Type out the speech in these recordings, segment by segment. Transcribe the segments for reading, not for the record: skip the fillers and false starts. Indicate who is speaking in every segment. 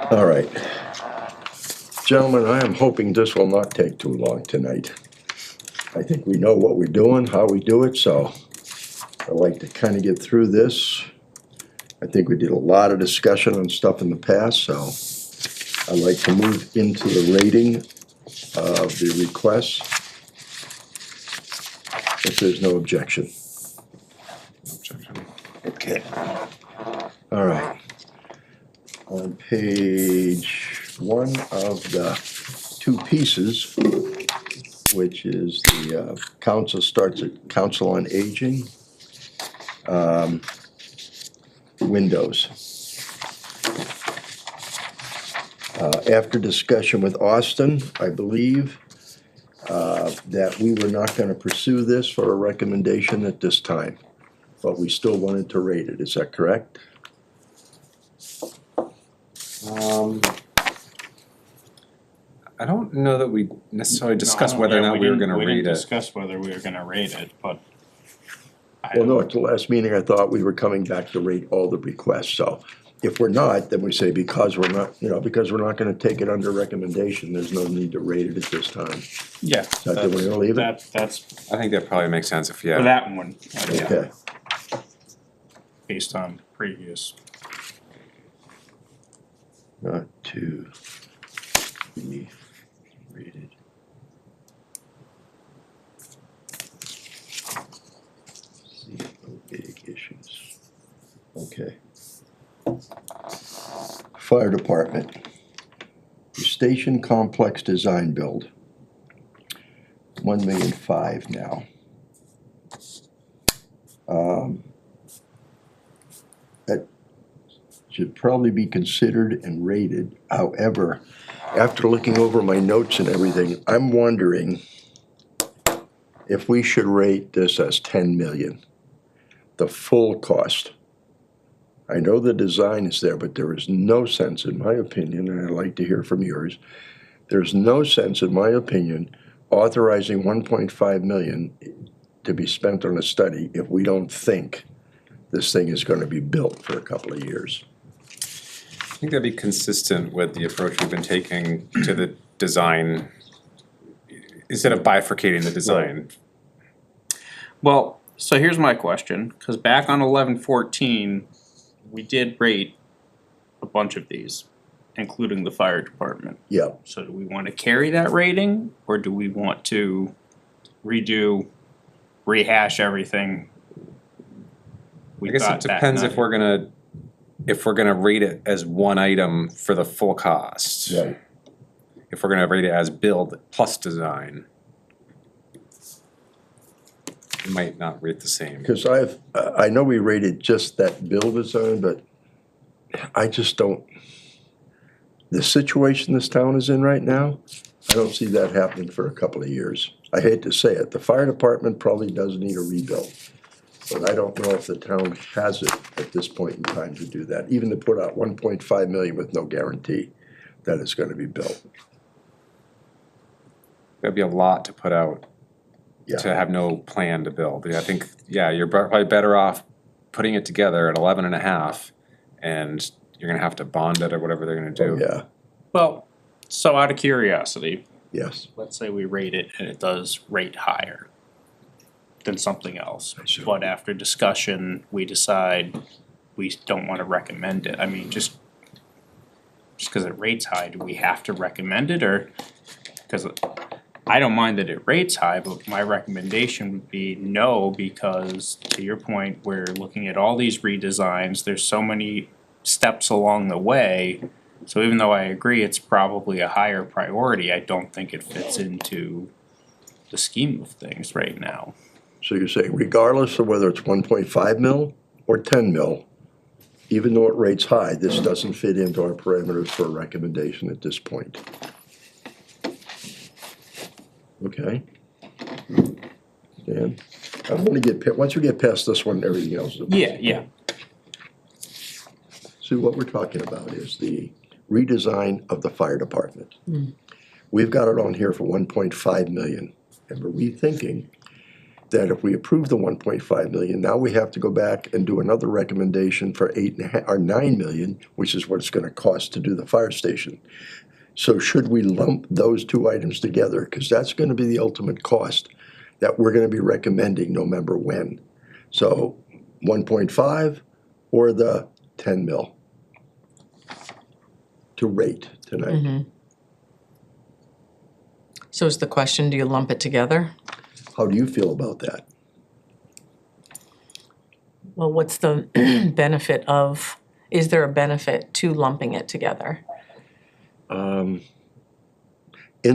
Speaker 1: All right. Gentlemen, I am hoping this will not take too long tonight. I think we know what we're doing, how we do it, so I'd like to kind of get through this. I think we did a lot of discussion on stuff in the past, so I'd like to move into the rating of the requests, if there's no objection. Okay. All right. On page one of the two pieces, which is the council starts at Council on Aging, windows. After discussion with Austin, I believe that we were not gonna pursue this for a recommendation at this time, but we still wanted to rate it, is that correct?
Speaker 2: I don't know that we necessarily discussed
Speaker 3: No,
Speaker 2: whether or
Speaker 3: yeah,
Speaker 2: not we were gonna
Speaker 3: we
Speaker 2: rate
Speaker 3: didn't
Speaker 2: it.
Speaker 3: discuss whether we were gonna rate it, but. I
Speaker 1: Well, no,
Speaker 3: don't-
Speaker 1: at the last meeting, I thought we were coming back to rate all the requests, so if we're not, then we say because we're not, because we're not gonna take it under recommendation, there's no need to rate it at this time.
Speaker 3: Yeah.
Speaker 1: So do we wanna leave it?
Speaker 3: That's,
Speaker 2: I think that probably makes sense if,
Speaker 3: for
Speaker 2: yeah,
Speaker 3: that one, yeah,
Speaker 1: Okay,
Speaker 3: based on previous.
Speaker 1: not to be rated. See no big issues. Okay. Fire department. Station complex design build. 1,500,000 now. That should probably be considered and rated. However, after looking over my notes and everything, I'm wondering if we should rate this as 10 million, the full cost. I know the design is there, but there is no sense, in my opinion, and I'd like to hear from yours, there's no sense, in my opinion, authorizing 1.5 million to be spent on a study if we don't think this thing is gonna be built for a couple of years.
Speaker 2: I think that'd be consistent with the approach we've been taking to the design. Instead of bifurcating the design.
Speaker 3: Well, so here's my question, cause back on 11-14, we did rate a bunch of these, including the fire department.
Speaker 1: Yeah,
Speaker 3: So do we wanna carry that rating, or do we want to rehash everything?
Speaker 2: I guess it depends if we're gonna rate it as one item for the full cost.
Speaker 1: right.
Speaker 2: If we're gonna rate it as build plus design. We might not rate the same.
Speaker 1: Because I know we rated just that build design, but I just don't, the situation this town is in right now, I don't see that happening for a couple of years. I hate to say it, the fire department probably does need a rebuild. But I don't know if the town has it at this point in time to do that, even to put out 1.5 million with no guarantee that it's gonna be built.
Speaker 2: That'd be a lot to put out to
Speaker 1: Yeah,
Speaker 2: have no plan to build. I think, yeah, you're probably better off putting it together at 11.5, and you're gonna have to bond it or whatever they're gonna do.
Speaker 1: yeah,
Speaker 3: Well, so out of curiosity,
Speaker 1: yes.
Speaker 3: let's say we rate it and it does rate higher than something else.
Speaker 1: see.
Speaker 3: But after discussion, we decide we don't wanna recommend it. I mean, just cause it rates high, do we have to recommend it, or? Cause I don't mind that it rates high, but my recommendation would be no, because to your point, we're looking at all these redesigns, there's so many steps along the way. So even though I agree it's probably a higher priority, I don't think it fits into the scheme of things right now.
Speaker 1: So you're saying regardless of whether it's 1.5 mil or 10 mil, even though it rates high, this doesn't fit into our parameters for a recommendation at this point? Okay. Dan, I'm gonna once we get past this one, everything else is.
Speaker 3: Yeah.
Speaker 1: See, what we're talking about is the redesign of the fire department. We've got it on here for 1.5 million, and we're rethinking that if we approve the 1.5 million, now we have to go back and do another recommendation for 8.5 or 9 million, which is what it's gonna cost to do the fire station. So should we lump those two items together? Because that's gonna be the ultimate cost that we're gonna be recommending no matter when. So 1.5 or the 10 mil to rate tonight.
Speaker 4: So is the question, do you lump it together?
Speaker 1: How do you feel about that?
Speaker 4: Well, what's the benefit of, is there a benefit to lumping it together?
Speaker 1: In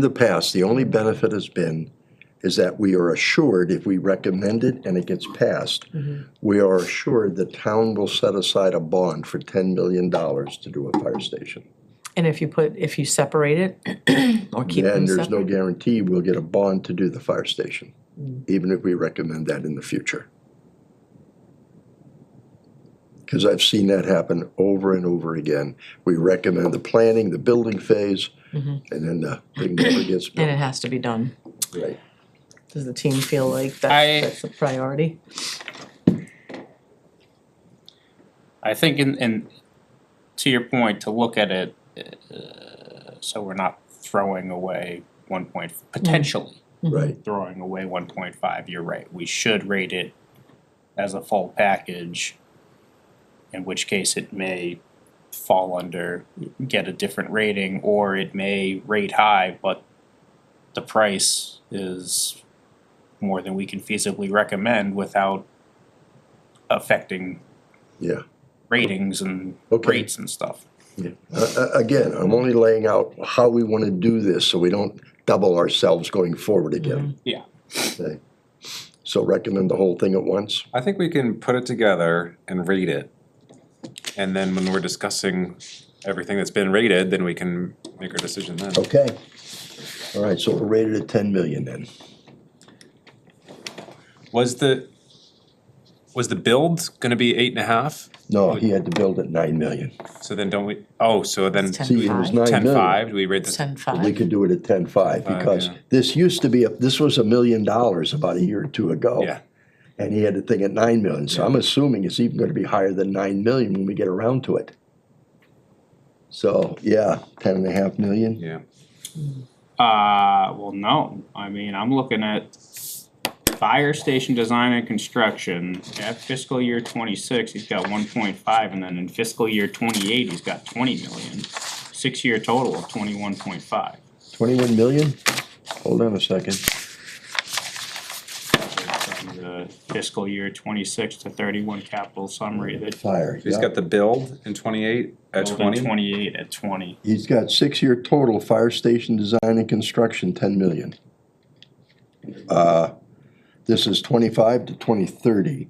Speaker 1: the past, the only benefit has been is that we are assured if we recommend it and it gets passed, we are assured the town will set aside a bond for $10 million to do a fire station.
Speaker 4: And if you separate it or keep them
Speaker 1: Then there's no
Speaker 4: separate?
Speaker 1: guarantee we'll get a bond to do the fire station, even if we recommend that in the future. Because I've seen that happen over and over again. We recommend the planning, the building phase, and then the thing never gets
Speaker 4: And it
Speaker 1: built.
Speaker 4: has to be done.
Speaker 1: Right.
Speaker 4: Does the team feel like that's a priority?
Speaker 3: I think in to your point, to look at it, so we're not throwing away potentially
Speaker 1: Right.
Speaker 3: throwing away 1.5, you're right, we should rate it as a full package, in which case it may fall under, get a different rating, or it may rate high, but the price is more than we can feasibly recommend without affecting
Speaker 1: Yeah.
Speaker 3: ratings and
Speaker 1: Okay.
Speaker 3: rates and stuff.
Speaker 1: Yeah. Again, I'm only laying out how we want to do this so we don't double ourselves going forward again.
Speaker 3: Yeah.
Speaker 1: Okay. So recommend the whole thing at once?
Speaker 2: I think we can put it together and rate it. And then when we're discussing everything that's been rated, then we can make our decision then.
Speaker 1: Okay. All right, so we're rated at 10 million then.
Speaker 2: Was the build gonna be 8.5?
Speaker 1: No, he had to build at 9 million.
Speaker 2: So then don't we, so then
Speaker 4: It's
Speaker 1: See, it was
Speaker 4: 10.5.
Speaker 1: 9 million.
Speaker 2: 10.5, do we rate this?
Speaker 4: 10.5.
Speaker 1: We could do it at 10.5 because
Speaker 2: yeah.
Speaker 1: this used to be, this was $1 million about a year or two ago.
Speaker 2: Yeah,
Speaker 1: And he had the thing at 9 million, so I'm assuming it's even gonna be higher than 9 million when we get around to it. So, yeah, 10.5 million.
Speaker 2: yeah.
Speaker 3: Well, no, I mean, I'm looking at fire station design and construction, at fiscal year 26, he's got 1.5, and then in fiscal year 28, he's got 20 million. 6-year total of 21.5.
Speaker 1: 21 million? Hold on a second.
Speaker 3: From the fiscal year 26 to 31 capital summary that
Speaker 1: Fire,
Speaker 2: He's
Speaker 1: yeah.
Speaker 2: got the build in 28 at
Speaker 3: goes in
Speaker 2: 20?
Speaker 3: 28 at 20.
Speaker 1: He's got 6-year total, fire station design and construction, 10 million. This is 25 to 2030.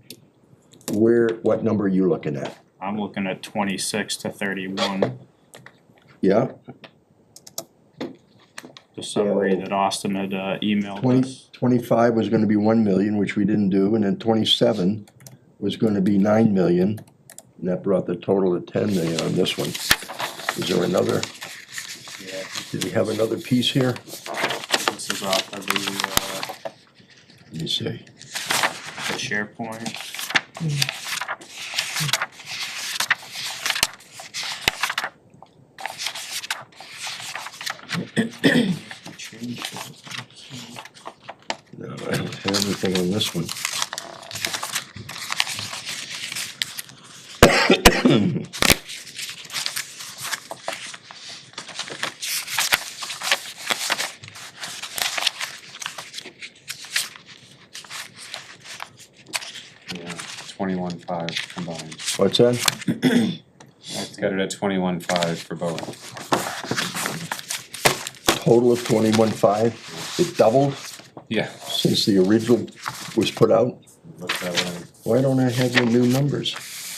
Speaker 1: What number are you looking at?
Speaker 3: I'm looking at 26 to 31,
Speaker 1: Yeah,
Speaker 3: the summary that Austin had emailed
Speaker 1: 20,
Speaker 3: us.
Speaker 1: 25 was gonna be 1 million, which we didn't do, and then 27 was gonna be 9 million. And that brought the total to 10 million on this one. Is there another,
Speaker 3: Yeah,
Speaker 1: did we have another piece here?
Speaker 3: this is off of the
Speaker 1: Let me see.
Speaker 3: SharePoint.
Speaker 1: No, I don't have anything on this one.
Speaker 2: Yeah, 21.5 combined.
Speaker 1: What's that?
Speaker 2: It's got it at 21.5 for both.
Speaker 1: Total of 21.5. It doubled
Speaker 2: Yeah.
Speaker 1: since the original was put out.
Speaker 2: Look that way.
Speaker 1: Why don't I have the new numbers?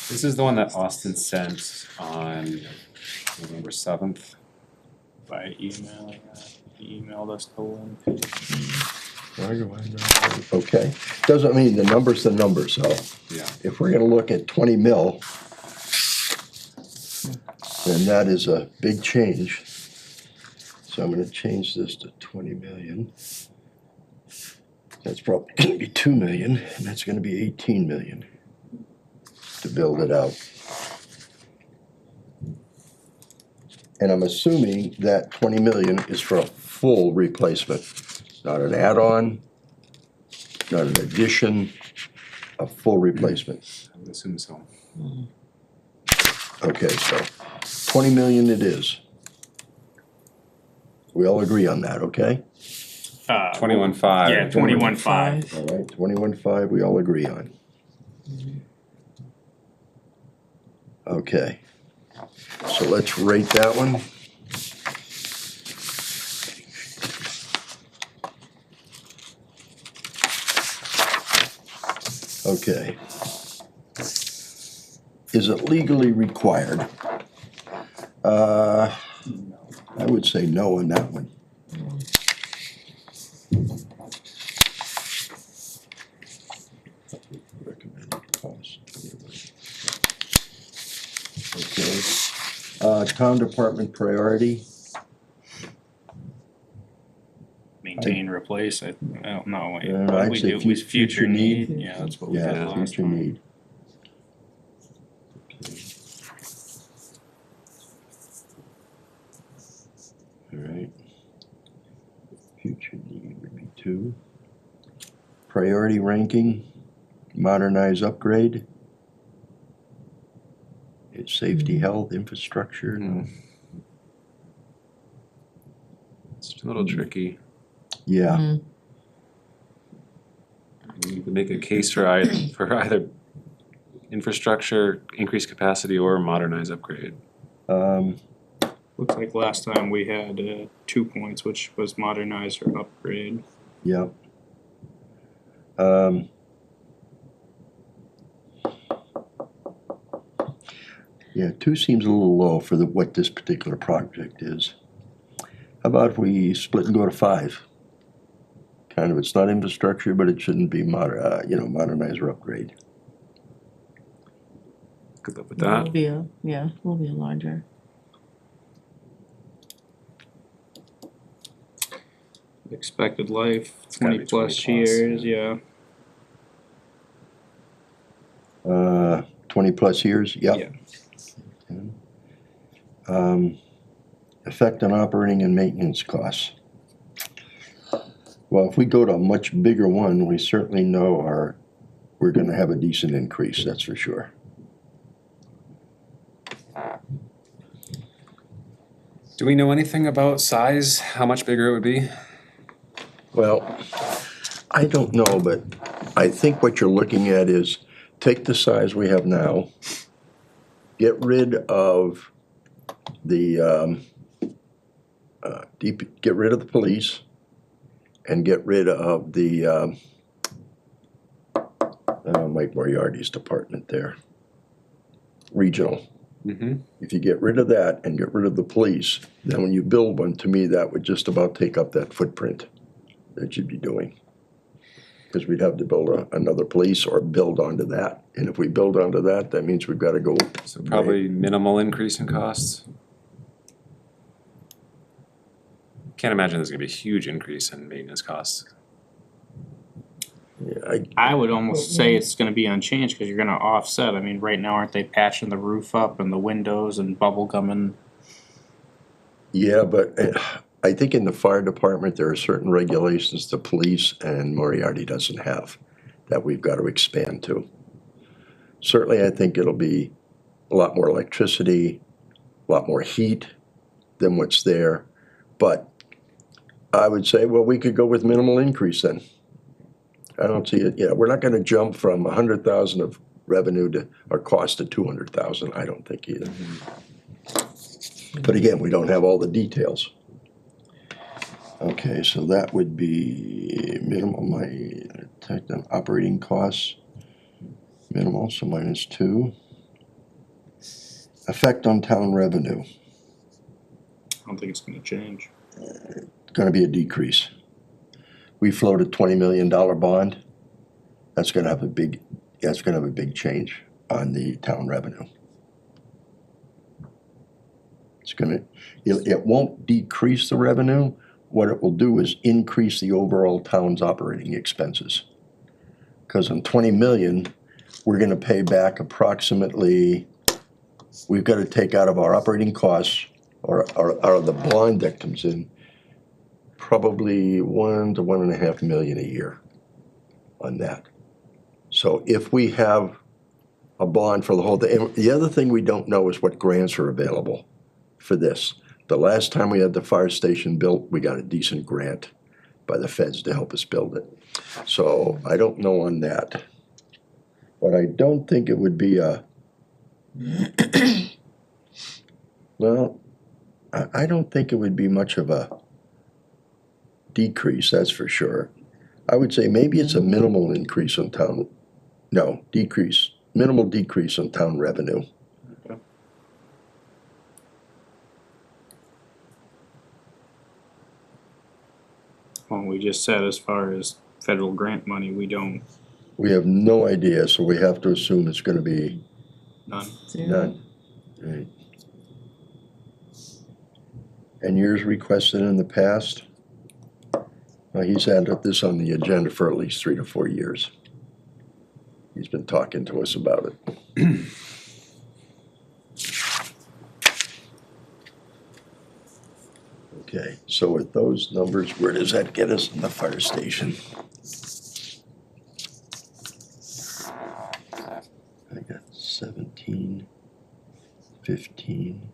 Speaker 2: This is the one that Austin sent on November 7th.
Speaker 3: By emailing, he emailed us the link.
Speaker 1: Why do I know? Okay, doesn't mean the number's the number, so
Speaker 2: Yeah.
Speaker 1: if we're gonna look at 20 mil, then that is a big change. So I'm gonna change this to 20 million. That's probably gonna be 2 million, and that's gonna be 18 million to build it out. And I'm assuming that 20 million is for a full replacement, not an add-on, not an addition, a full replacement.
Speaker 2: I would assume so.
Speaker 1: Okay, so 20 million it is. We all agree on that, okay?
Speaker 2: 21.5.
Speaker 3: Yeah, 21.5.
Speaker 1: All right, 21.5, we all agree on. Okay, so let's rate that one. Okay. Is it legally required? I would say no on that one. Recommended cost. Okay. Town department priority,
Speaker 3: Maintain, replace, I don't know, what
Speaker 1: I'd
Speaker 3: we
Speaker 1: say
Speaker 3: do, was future need,
Speaker 4: need.
Speaker 3: yeah, that's what we did
Speaker 1: yeah,
Speaker 3: last
Speaker 1: future
Speaker 3: time.
Speaker 1: need. All right. Future need would be 2. Priority ranking, modernize, upgrade. It's safety, health, infrastructure.
Speaker 2: Hmm. It's a little tricky.
Speaker 1: Yeah,
Speaker 4: Mm.
Speaker 2: You can make a case for either infrastructure, increase capacity, or modernize, upgrade.
Speaker 3: Looks like last time we had 2 points, which was modernize or upgrade.
Speaker 1: yeah. Yeah, 2 seems a little low for what this particular project is. How about if we split and go to 5? Kind of, it's not infrastructure, but it shouldn't be modernize or upgrade.
Speaker 2: Good luck with
Speaker 4: Will
Speaker 2: that.
Speaker 4: be will be a larger.
Speaker 3: Expected life,
Speaker 2: gotta
Speaker 3: 20
Speaker 2: be
Speaker 3: plus
Speaker 2: 20 plus,
Speaker 3: years, yeah.
Speaker 1: 20 plus years, yep. Effect on operating and maintenance costs. Well, if we go to a much bigger one, we certainly know we're gonna have a decent increase, that's for sure.
Speaker 2: Do we know anything about size? How much bigger it would be?
Speaker 1: Well, I don't know, but I think what you're looking at is take the size we have now, get rid of the, get rid of the police, and get rid of the, Mike Moriarty's department there, regional.
Speaker 2: Mm-hmm.
Speaker 1: If you get rid of that and get rid of the police, then when you build one, to me, that would just about take up that footprint that you'd be doing. Because we'd have to build another police or build onto that. And if we build onto that, that means we've gotta go.
Speaker 2: So probably minimal increase in costs. Can't imagine there's gonna be a huge increase in maintenance costs.
Speaker 1: Yeah,
Speaker 3: I would almost say it's gonna be unchanged, cause you're gonna offset, I mean, right now, aren't they patching the roof up and the windows and bubble gumming?
Speaker 1: yeah, but I think in the fire department, there are certain regulations the police and Moriarty doesn't have that we've got to expand to. Certainly, I think it'll be a lot more electricity, a lot more heat than what's there. But I would say, well, we could go with minimal increase then. I don't see it, we're not gonna jump from 100,000 of revenue to, or cost to 200,000, I don't think either. But again, we don't have all the details. Okay, so that would be minimal, operating costs, minimal, so -2. Effect on town revenue,
Speaker 3: I don't think it's gonna change.
Speaker 1: gonna be a decrease. We floated $20 million bond, that's gonna have a big change on the town revenue. It won't decrease the revenue, what it will do is increase the overall town's operating expenses. Cause on 20 million, we're gonna pay back approximately, we've gotta take out of our operating costs, or out of the bond that comes in, probably 1 to 1.5 million a year on that. So if we have a bond for the whole thing, and the other thing we don't know is what grants are available for this. The last time we had the fire station built, we got a decent grant by the feds to help us build it. So I don't know on that. But I don't think it would be a, well, I don't think it would be much of a decrease, that's for sure. I would say maybe it's a minimal increase on town, no, decrease, minimal decrease on town revenue.
Speaker 3: Well, we just said as far as federal grant money, we don't,
Speaker 1: We have no idea, so we have to assume it's gonna be
Speaker 3: none.
Speaker 1: none. Right. And years requested in the past? Well, he's had this on the agenda for at least 3 to 4 years. He's been talking to us about it. Okay, so with those numbers, where does that get us in the fire station? I got 17, 15,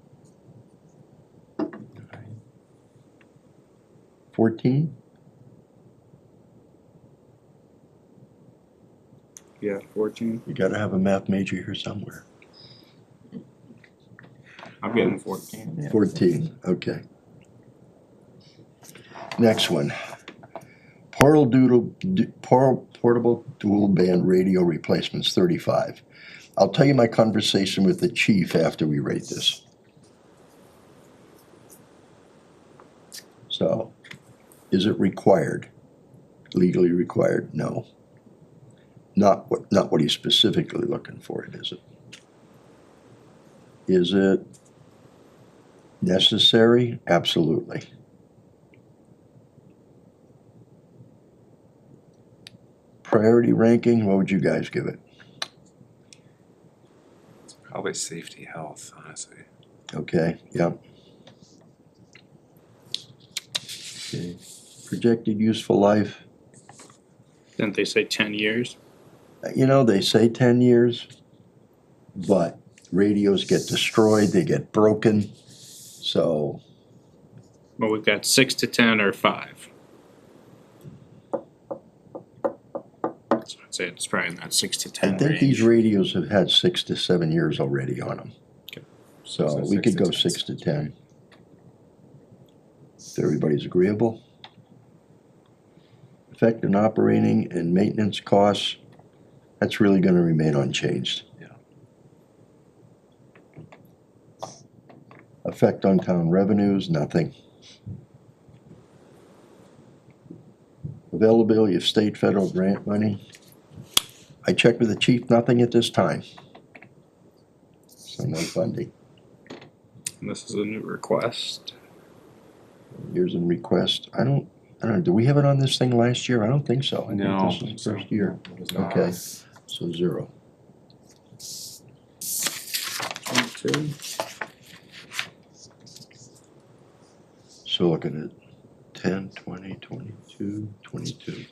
Speaker 1: 14?
Speaker 3: Yeah, 14.
Speaker 1: You gotta have a math major here somewhere.
Speaker 3: I'm getting 14.
Speaker 1: 14, okay. Next one. Portable dual band radio replacements, 35. I'll tell you my conversation with the chief after we rate this. So, is it required? Legally required? No. Not what he's specifically looking for, is it? Is it necessary? Absolutely. Priority ranking, what would you guys give it?
Speaker 2: Probably safety, health, honestly.
Speaker 1: Okay, yep. Okay, projected useful life,
Speaker 3: Didn't they say 10 years?
Speaker 1: you know, they say 10 years, but radios get destroyed, they get broken, so,
Speaker 3: Well, we've got 6 to 10 or 5. So I'd say it's probably in that 6 to
Speaker 1: I
Speaker 3: 10
Speaker 1: think
Speaker 3: range.
Speaker 1: these radios have had 6 to 7 years already on them.
Speaker 3: Okay.
Speaker 1: So
Speaker 2: So
Speaker 1: we
Speaker 2: 6
Speaker 1: could
Speaker 2: to
Speaker 1: go
Speaker 2: 10.
Speaker 1: 6 to 10. If everybody's agreeable. Effect on operating and maintenance costs, that's really gonna remain unchanged.
Speaker 2: Yeah.
Speaker 1: Effect on town revenues, nothing. Availability of state, federal grant money. I checked with the chief, nothing at this time. So no funding.
Speaker 3: And this is a new request.
Speaker 1: Years in request, I don't know, do we have it on this thing last year? I don't think so. I think
Speaker 2: No.
Speaker 1: this is the first year.
Speaker 2: It was not.
Speaker 1: Okay, so 0.
Speaker 3: 22.
Speaker 1: So looking at 10, 20, 22, 22.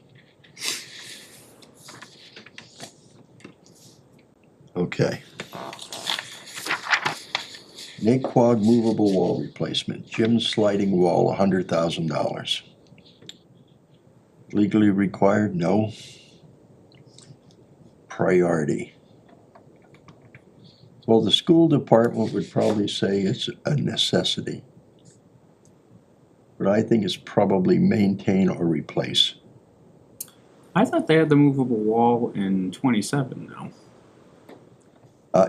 Speaker 1: Okay. Naquag movable wall replacement, gym sliding wall, $100,000. Legally required? No. Priority. Well, the school department would probably say it's a necessity. But I think it's probably maintain or replace.
Speaker 3: I thought they had the movable wall in 27 now.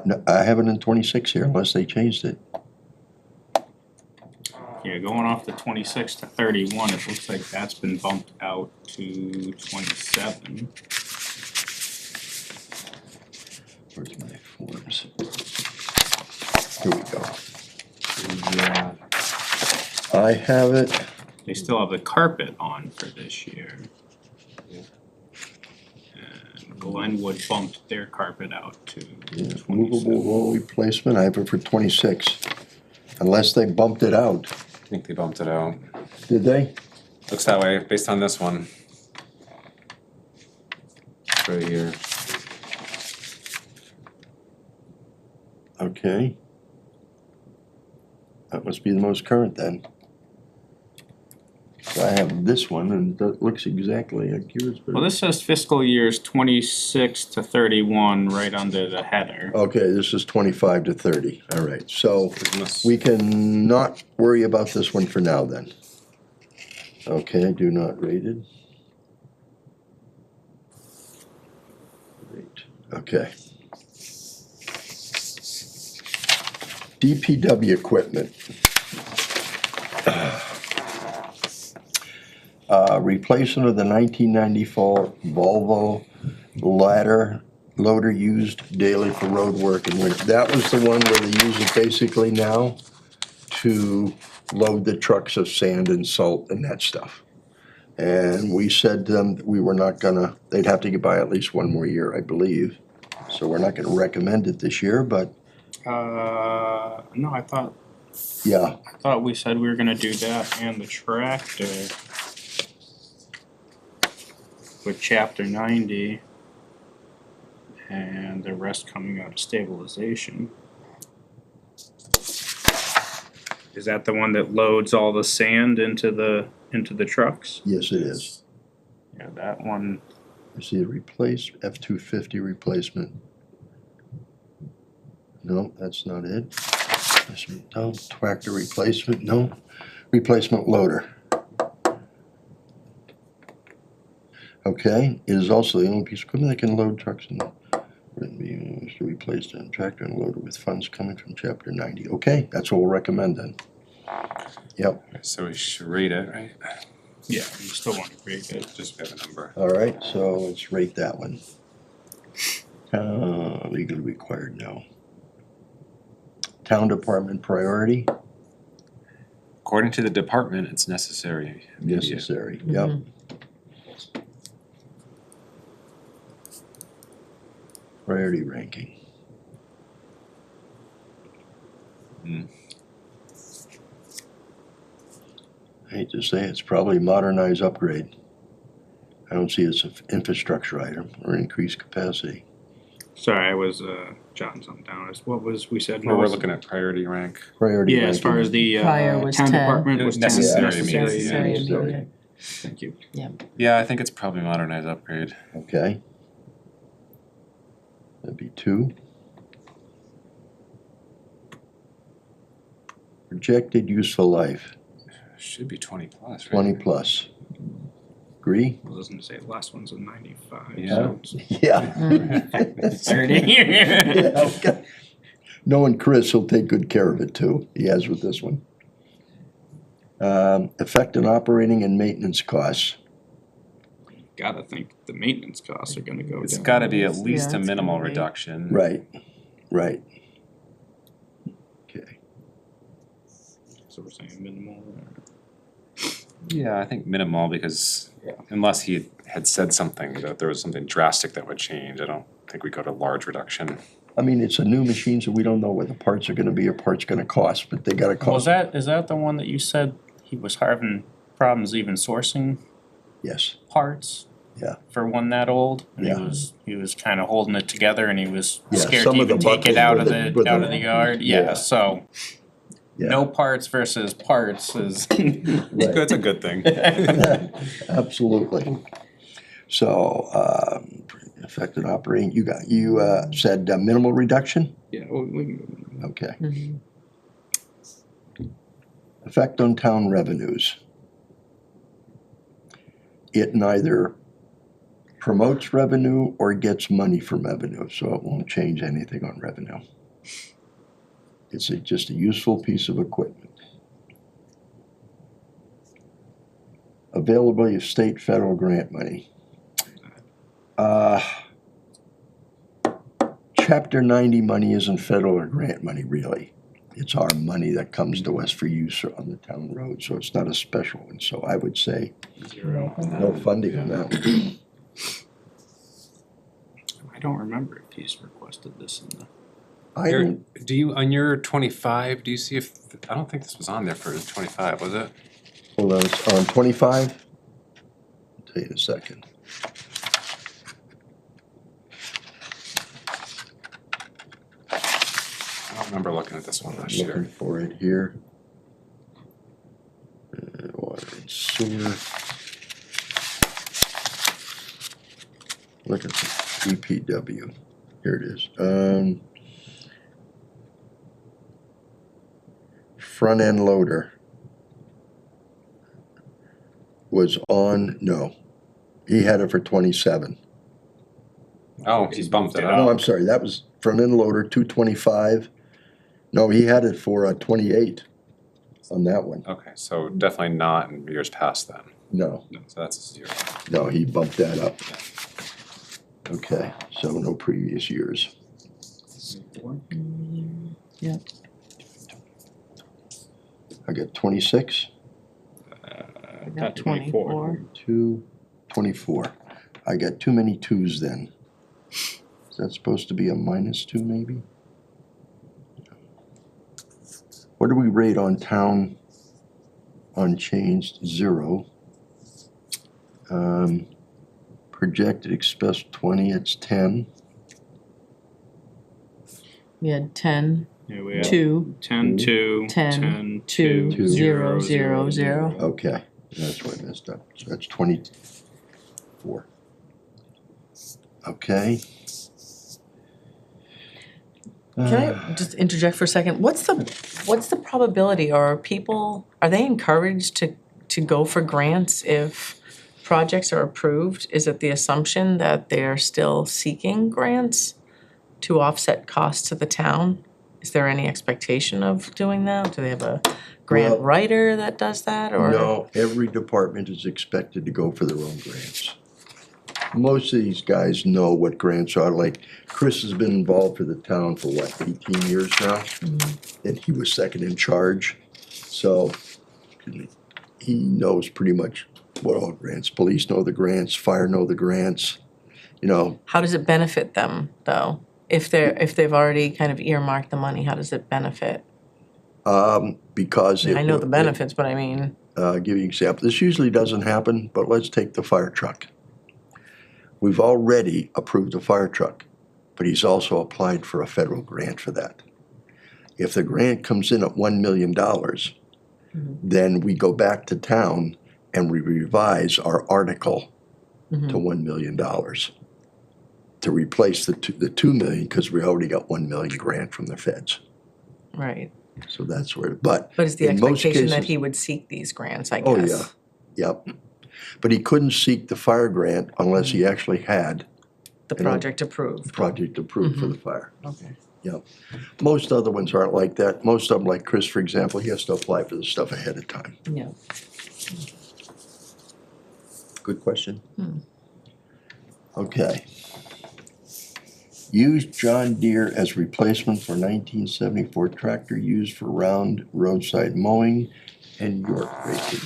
Speaker 1: No, I have it in 26 here unless they changed it.
Speaker 3: Yeah, going off the 26 to 31, it looks like that's been bumped out to 27.
Speaker 1: Where's my forms? Here we go.
Speaker 2: Yeah.
Speaker 1: I have it,
Speaker 3: they still have the carpet on for this year. And Glenwood bumped their carpet out to
Speaker 1: Yeah, movable
Speaker 3: 27.
Speaker 1: wall replacement, I have it for 26, unless they bumped it out.
Speaker 2: I think they bumped it out.
Speaker 1: Did they?
Speaker 2: Looks that way, based on this one. Right here.
Speaker 1: Okay. That must be the most current then. So I have this one and that looks exactly like yours. but-
Speaker 3: Well, this says fiscal years 26 to 31 right under the header.
Speaker 1: Okay, this is 25 to 30, all right, so
Speaker 2: Isn't this-
Speaker 1: we can not worry about this one for now then. Okay, do not rated. Great, okay. DPW equipment. Replacement of the 1994 Volvo ladder loader used daily for road work in winter. That was the one where they use it basically now to load the trucks of sand and salt and that stuff. And we said to them that we were not gonna, they'd have to get by at least one more year, I believe. So we're not gonna recommend it this year, but
Speaker 3: No, I
Speaker 1: yeah,
Speaker 3: thought we said we were gonna do that and the tractor with chapter 90 and the rest coming out of stabilization. Is that the one that loads all the sand into the trucks?
Speaker 1: yes it is.
Speaker 3: Yeah, that one.
Speaker 1: I see a replace, F-250 replacement. No, that's not it. No, tractor replacement, no. Replacement loader. Okay, it is also the only piece of equipment that can load trucks and be used to replace the tractor and loader with funds coming from chapter 90. Okay, that's what we'll recommend then. Yep,
Speaker 2: So we should rate it, right?
Speaker 3: Yeah, you still want to rate it.
Speaker 2: Just have a number.
Speaker 1: all right, so let's rate that one. Legally required, no. Town department priority,
Speaker 2: According to the department, it's necessary.
Speaker 1: necessary, yep. Priority ranking.
Speaker 2: Hmm.
Speaker 1: I hate to say it, it's probably modernize upgrade. I don't see it as an infrastructure item or increased capacity.
Speaker 3: Sorry, I was jotting something down. What was we said?
Speaker 2: Well, we're looking at priority rank.
Speaker 1: Priority
Speaker 3: Yeah,
Speaker 1: ranking.
Speaker 3: as far as the
Speaker 4: Prior was
Speaker 3: town
Speaker 4: 10.
Speaker 3: department was 10
Speaker 2: Necessary
Speaker 3: necessary.
Speaker 2: means, yeah.
Speaker 3: yeah.
Speaker 1: Necessary.
Speaker 3: Thank you.
Speaker 2: Yeah, I think it's probably modernize upgrade.
Speaker 1: Okay. That'd be 2. Projected useful life,
Speaker 2: Should be 20 plus, right?
Speaker 1: 20 plus. Agree?
Speaker 3: I was gonna say the last one's a 95.
Speaker 2: Yeah.
Speaker 3: So
Speaker 1: Yeah.
Speaker 3: 30.
Speaker 1: Yeah, okay. Knowing Chris, he'll take good care of it too. He has with this one. Effect on operating and maintenance costs.
Speaker 3: Gotta think the maintenance costs are gonna go
Speaker 2: It's
Speaker 3: down.
Speaker 2: gotta be at
Speaker 4: Yeah,
Speaker 2: least a
Speaker 4: it's
Speaker 2: minimal
Speaker 4: gonna be.
Speaker 2: reduction.
Speaker 1: Right, right. Okay,
Speaker 3: So we're saying minimal.
Speaker 2: Yeah, I think minimal because
Speaker 3: Yeah.
Speaker 2: unless he had said something that there was something drastic that would change, I don't think we go to large reduction.
Speaker 1: I mean, it's a new machine, so we don't know what the parts are gonna be or parts gonna cost, but they gotta
Speaker 3: Was
Speaker 1: cost.
Speaker 3: is that the one that you said he was having problems even sourcing
Speaker 1: Yes,
Speaker 3: parts?
Speaker 1: Yeah.
Speaker 3: For one that old, and
Speaker 1: Yeah.
Speaker 3: he was kind of holding it together, and he was
Speaker 1: Yeah,
Speaker 3: scared
Speaker 1: some
Speaker 3: to
Speaker 1: of the
Speaker 3: even take
Speaker 1: buckles
Speaker 3: it out
Speaker 1: were
Speaker 3: of
Speaker 1: the-
Speaker 3: the
Speaker 1: were the-
Speaker 3: out of the yard. Yeah,
Speaker 1: Yeah.
Speaker 3: so
Speaker 1: yeah.
Speaker 3: no parts versus parts is.
Speaker 2: It's a good thing.
Speaker 1: Absolutely. So, affected operating, you said minimal reduction?
Speaker 3: Yeah, well, we can go.
Speaker 1: Okay.
Speaker 4: Mhm.
Speaker 1: Effect on town revenues. It neither promotes revenue or gets money from revenue, so it won't change anything on revenue. It's just a useful piece of equipment. Availability of state, federal grant money. Chapter 90 money isn't federal or grant money, really. it's our money that comes to us for use on the town road, so it's not a special one, so I would say no funding on that one.
Speaker 3: I don't remember if he's requested this in the.
Speaker 1: I
Speaker 2: Here,
Speaker 1: don't,
Speaker 2: do you, on your 25, do you see if, I don't think this was on there for 25, was it?
Speaker 1: hold on, it's on 25? I'll tell you in a second.
Speaker 2: I don't remember looking at this one last
Speaker 1: Looking
Speaker 2: year.
Speaker 1: for it here. Water and sewer. Look at the DPW. Here it is. Front end loader was on, no, he had it for 27.
Speaker 2: Oh, he's bumped it
Speaker 1: No,
Speaker 2: up.
Speaker 1: I'm sorry, that was front end loader 225. No, he had it for 28 on that one.
Speaker 2: Okay, so definitely not in years past then.
Speaker 1: No,
Speaker 2: So that's a 0.
Speaker 1: no, he bumped that up. Okay, so no previous years.
Speaker 4: Yeah.
Speaker 1: I got 26,
Speaker 4: I got 24.
Speaker 1: 2, 24. I got too many twos then. Is that supposed to be a -2 maybe? What do we rate on town unchanged? 0. Projected expense 20, it's 10.
Speaker 4: We had 10,
Speaker 3: Yeah, we had
Speaker 4: 2,
Speaker 3: 10, 2,
Speaker 4: 10,
Speaker 3: 10,
Speaker 4: 2,
Speaker 3: 2,
Speaker 4: 0, 0, 0.
Speaker 1: Okay, that's what I messed up. So that's 24. Okay.
Speaker 4: Can I just interject for a second? What's the probability, or are they encouraged to go for grants if projects are approved? Is it the assumption that they're still seeking grants to offset costs to the town? Is there any expectation of doing that? Do they have a grant
Speaker 1: Well,
Speaker 4: writer that does that, or?
Speaker 1: No, every department is expected to go for their own grants. Most of these guys know what grants are, like Chris has been involved for the town for what, 18 years now? And he was second in charge, so he knows pretty much what all grants, police know the grants, fire know the grants, you know.
Speaker 4: How does it benefit them, though? If they've already kind of earmarked the money, how does it benefit?
Speaker 1: Because it.
Speaker 4: I know the benefits, but I mean,
Speaker 1: Give you an example, this usually doesn't happen, but let's take the fire truck. We've already approved a fire truck, but he's also applied for a federal grant for that. If the grant comes in at $1 million, then we go back to town and we revise our article to $1 million to replace the 2 million, because we already got 1 million grant from the feds.
Speaker 4: right.
Speaker 1: So that's where, but
Speaker 4: But is the
Speaker 1: in most
Speaker 4: expectation that
Speaker 1: cases-
Speaker 4: he would seek these grants, I
Speaker 1: Oh,
Speaker 4: guess?
Speaker 1: yeah, yep. But he couldn't seek the fire grant unless he actually had
Speaker 4: The
Speaker 1: You know,
Speaker 4: project
Speaker 1: the
Speaker 4: approved.
Speaker 1: project approved for the fire.
Speaker 4: Okay.
Speaker 1: Yep. Most other ones aren't like that. Most of them, like Chris, for example, he has to apply for the stuff ahead of time.
Speaker 4: Yeah.
Speaker 1: Good question. Okay. Used John Deere as replacement for 1974 tractor used for round roadside mowing and York racing.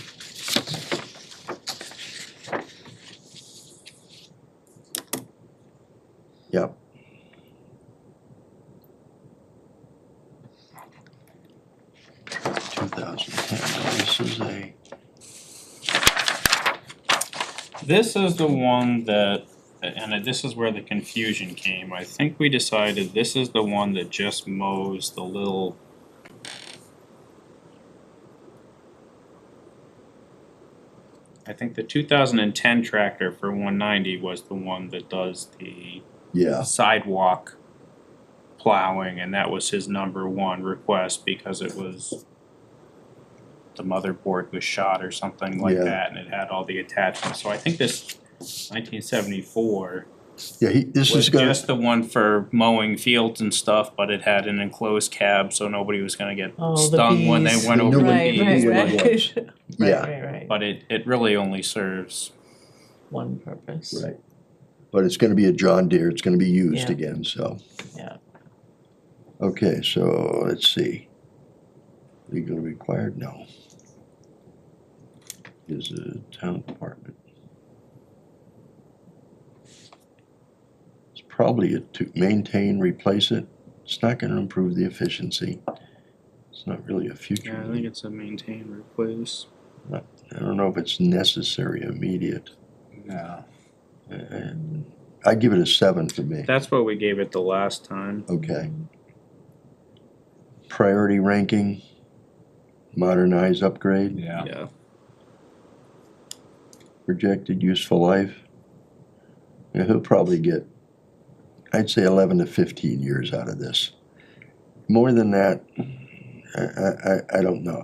Speaker 1: Yep. This is a,
Speaker 3: This is the one that, and this is where the confusion came. I think we decided this is the one that just mows the little. I think the 2010 tractor for 190 was the one that does the
Speaker 1: yeah,
Speaker 3: sidewalk plowing, and that was his number one request because it was the motherboard was shot or something like
Speaker 1: Yeah.
Speaker 3: that, and it had all the attachments. So I think this 1974
Speaker 1: yeah, this
Speaker 3: was
Speaker 1: is gonna,
Speaker 3: just the one for mowing fields and stuff, but it had an enclosed cab, so nobody was gonna get
Speaker 4: Oh, the
Speaker 3: stung when they
Speaker 4: bees.
Speaker 3: went
Speaker 1: The
Speaker 3: over
Speaker 1: new
Speaker 3: the
Speaker 1: one-
Speaker 4: Right,
Speaker 1: the
Speaker 3: bees.
Speaker 1: new one
Speaker 4: right,
Speaker 1: was.
Speaker 4: right.
Speaker 1: Yeah.
Speaker 4: Right, right.
Speaker 3: But it really only serves.
Speaker 4: One purpose.
Speaker 1: right. But it's gonna be a John Deere, it's gonna be used
Speaker 4: Yeah.
Speaker 1: again, so.
Speaker 4: Yeah.
Speaker 1: Okay, so let's see. legally required? No. Is a town department. It's probably to maintain, replace it. It's not gonna improve the efficiency. It's not really a future
Speaker 3: Yeah, I think
Speaker 1: need.
Speaker 3: it's a maintain, replace.
Speaker 1: I don't know if it's necessary, immediate.
Speaker 2: No.
Speaker 1: I'd give it a 7 for me.
Speaker 3: That's what we gave it the last time.
Speaker 1: Okay. Priority ranking, modernize, upgrade,
Speaker 2: Yeah.
Speaker 3: Yeah.
Speaker 1: projected useful life. Yeah, he'll probably get, I'd say 11 to 15 years out of this. More than that, I don't know.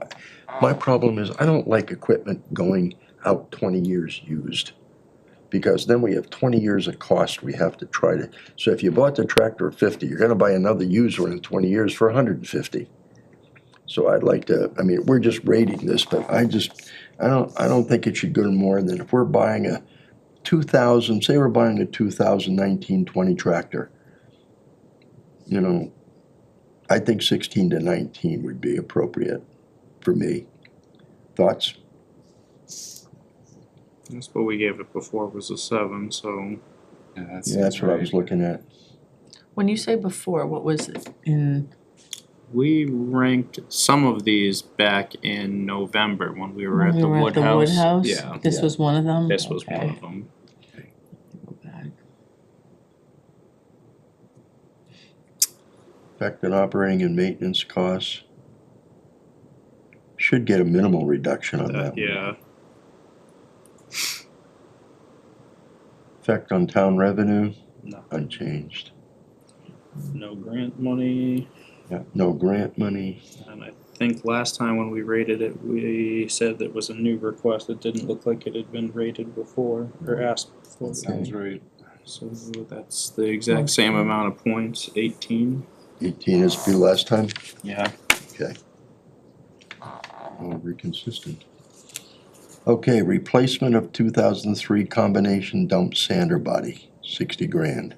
Speaker 1: My problem is I don't like equipment going out 20 years used. Because then we have 20 years of cost we have to try to, so if you bought the tractor at 50, you're gonna buy another used one in 20 years for 150. So I'd like to, I mean, we're just rating this, but I don't think it should go more than, if we're buying a 2000, say we're buying a 2019-20 tractor. You know, I think 16 to 19 would be appropriate for me. Thoughts?
Speaker 3: That's what we gave it before, was a 7, so.
Speaker 2: Yeah,
Speaker 1: Yeah, that's what I was looking at.
Speaker 4: When you say before, what was it in,
Speaker 3: We ranked some of these back in November when we were
Speaker 4: when
Speaker 3: at
Speaker 4: we
Speaker 3: the
Speaker 4: were at the
Speaker 3: Woodhouse.
Speaker 4: Woodhouse?
Speaker 3: Yeah,
Speaker 4: This
Speaker 1: Yeah.
Speaker 4: was one of them?
Speaker 3: this was one
Speaker 4: Okay.
Speaker 3: of them.
Speaker 4: Go back.
Speaker 1: Effect on operating and maintenance costs. Should get a minimal reduction on that one.
Speaker 3: Yeah,
Speaker 1: Effect on town revenue,
Speaker 3: no,
Speaker 1: unchanged.
Speaker 3: no grant money.
Speaker 1: Yeah, no grant money.
Speaker 3: And I think last time when we rated it, we said there was a new request that didn't look like it had been rated before or asked before.
Speaker 2: That sounds right.
Speaker 3: So that's the exact same amount of points, 18.
Speaker 1: 18 is be last time?
Speaker 3: Yeah.
Speaker 1: Okay. Oh, we're consistent. Okay, replacement of 2003 combination dump sander body, 60 grand.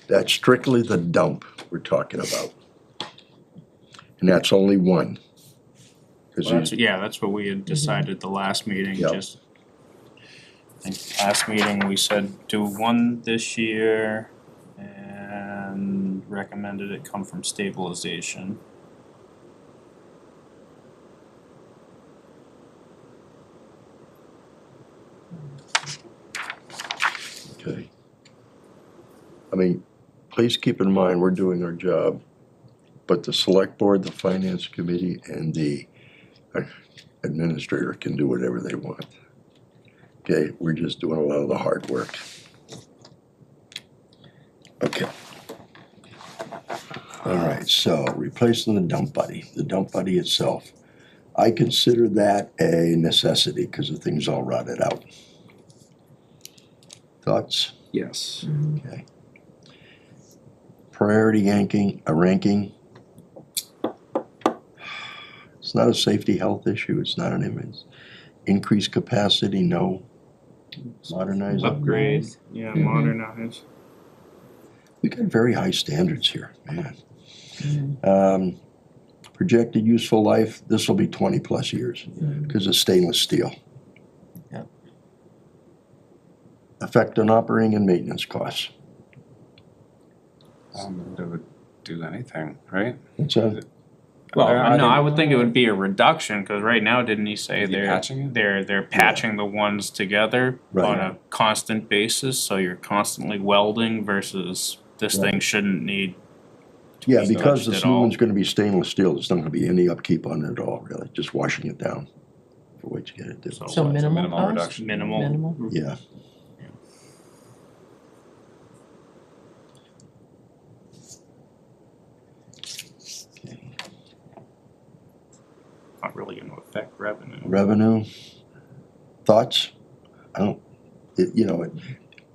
Speaker 1: That's strictly the dump we're talking about. And that's only one. 'Cause
Speaker 3: Well, that's,
Speaker 1: you-
Speaker 3: yeah, that's what we had decided the last meeting,
Speaker 1: Yep.
Speaker 3: just. I think last meeting, we said do one this year and recommended it come from stabilization.
Speaker 1: Okay. I mean, please keep in mind, we're doing our job, but the select board, the finance committee, and the administrator can do whatever they want. Okay, we're just doing a lot of the hard work. Okay. All right, so replacing the dump buddy itself. I consider that a necessity because the thing's all rotted out. Thoughts?
Speaker 3: Yes.
Speaker 1: Okay. Priority ranking. It's not a safety health issue, it's not an image. Increased capacity, no. Modernize,
Speaker 3: Upgrade, yeah,
Speaker 4: Mhm.
Speaker 3: modernize.
Speaker 1: we got very high standards here, man. Projected useful life, this will be 20 plus years, because it's stainless steel.
Speaker 4: Yep.
Speaker 1: Effect on operating and maintenance costs.
Speaker 2: It would do anything, right?
Speaker 1: It's a,
Speaker 3: Well,
Speaker 2: Are
Speaker 3: no,
Speaker 2: they-
Speaker 3: I would think it would be a reduction, cause right now, didn't he say
Speaker 2: Is he patching it?
Speaker 3: they're patching the ones together
Speaker 1: Right.
Speaker 3: on a constant basis, so you're constantly welding versus this
Speaker 1: Right.
Speaker 3: thing shouldn't need to be
Speaker 1: yeah, because
Speaker 3: touched
Speaker 1: this
Speaker 3: at
Speaker 1: new
Speaker 3: all.
Speaker 1: one's gonna be stainless steel, there's not gonna be any upkeep on it at all, really, just washing it down for what you gotta do.
Speaker 3: So
Speaker 4: so
Speaker 3: what's
Speaker 4: minimal
Speaker 2: minimal
Speaker 4: cost?
Speaker 2: reduction.
Speaker 3: Minimal.
Speaker 1: Yeah.
Speaker 3: Not really gonna affect revenue.
Speaker 1: Revenue, thoughts? I don't,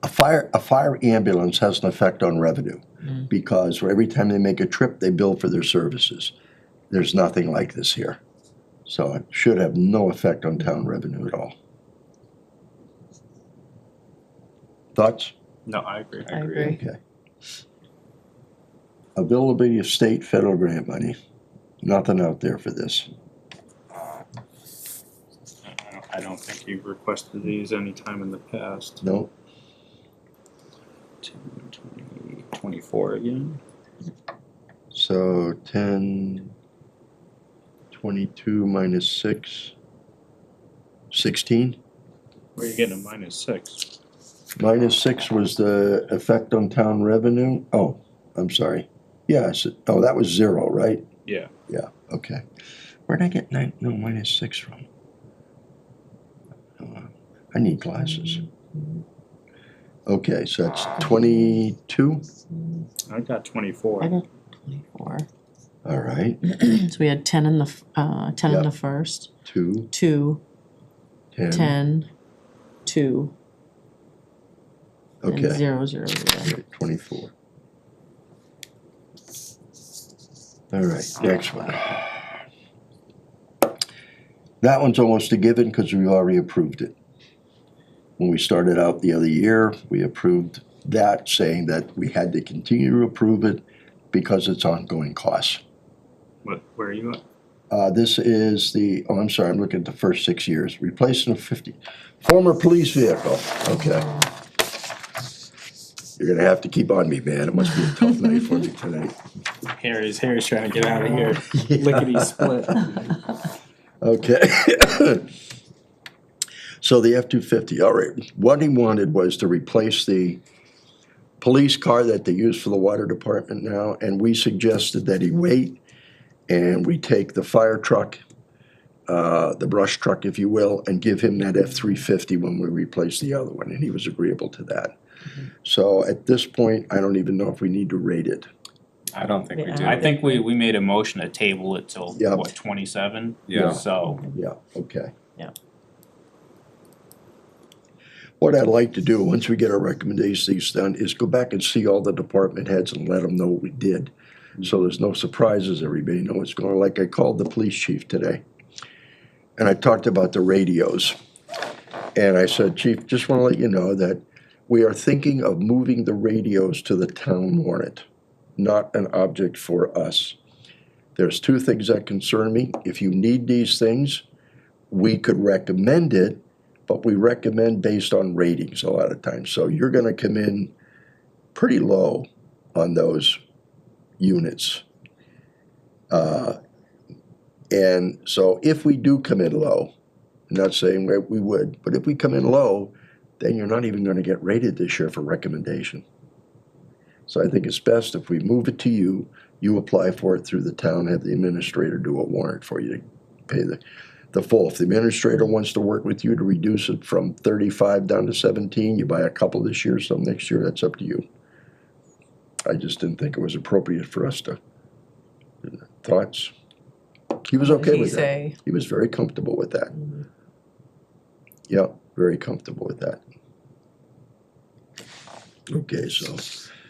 Speaker 1: a fire ambulance has an effect on revenue.
Speaker 4: Mm.
Speaker 1: Because for every time they make a trip, they bill for their services. There's nothing like this here. So it should have no effect on town revenue at all. Thoughts?
Speaker 3: No, I agree.
Speaker 4: I agree.
Speaker 1: Okay. Availability of state, federal grant money. Nothing out there for this.
Speaker 3: I don't think you've requested these anytime in the past.
Speaker 1: No,
Speaker 3: 24 again.
Speaker 1: so 10, 22 minus 6, 16?
Speaker 3: Where are you getting a -6?
Speaker 1: Minus 6 was the effect on town revenue? Oh, I'm sorry. Yes, oh, that was 0, right?
Speaker 3: Yeah.
Speaker 1: Yeah, okay. Where'd I get minus 6 from? I need glasses. Okay, so that's 22?
Speaker 3: I got 24.
Speaker 4: I got 24.
Speaker 1: All right,
Speaker 4: So we had 10 in the, 10 in
Speaker 1: Yep.
Speaker 4: the first,
Speaker 1: 2,
Speaker 4: 2,
Speaker 1: 10.
Speaker 4: 10, 2, and
Speaker 1: Okay,
Speaker 4: 0, 0, 0.
Speaker 1: right, 24. All right, next one. That one's almost a given because we already approved it. When we started out the other year, we approved that, saying that we had to continue to approve it because it's ongoing costs.
Speaker 3: Where are you at?
Speaker 1: This is I'm sorry, I'm looking at the first 6 years. Replacing a former police vehicle, okay. You're gonna have to keep on me, man. It must be a tough night for me tonight.
Speaker 3: Harry's trying to get out of here. Lickety split.
Speaker 1: Okay. So the F-250, all right, what he wanted was to replace the police car that they use for the water department now, and we suggested that he wait and we take the fire truck, the brush truck, if you will, and give him that F-350 when we replace the other one, and he was agreeable to that. So at this point, I don't even know if we need to rate it.
Speaker 2: I don't think we
Speaker 4: Yeah.
Speaker 2: do.
Speaker 3: I think we made a motion to table it till,
Speaker 1: Yeah.
Speaker 3: what, 27?
Speaker 2: Yeah.
Speaker 3: So,
Speaker 1: Yeah, okay.
Speaker 4: Yeah.
Speaker 1: What I'd like to do, once we get our recommendations done, is go back and see all the department heads and let them know what we did. So there's no surprises, everybody knows what's going on. Like I called the police chief today, and I talked about the radios. And I said, Chief, just want to let you know that we are thinking of moving the radios to the town warrant, not an object for us. There's 2 things that concern me. If you need these things, we could recommend it, but we recommend based on ratings a lot of times. So you're gonna come in pretty low on those units. And so if we do come in low, I'm not saying we would, but if we come in low, then you're not even gonna get rated this year for recommendation. So I think it's best if we move it to you, you apply for it through the town, have the administrator do a warrant for you to pay the full. If the administrator wants to work with you to reduce it from 35 down to 17, you buy a couple this year, some next year, that's up to you. I just didn't think it was appropriate for us to, thoughts? He was
Speaker 4: What did
Speaker 1: okay
Speaker 4: he
Speaker 1: with that.
Speaker 4: say?
Speaker 1: He was very comfortable with that. Yeah, very comfortable with that. Okay, so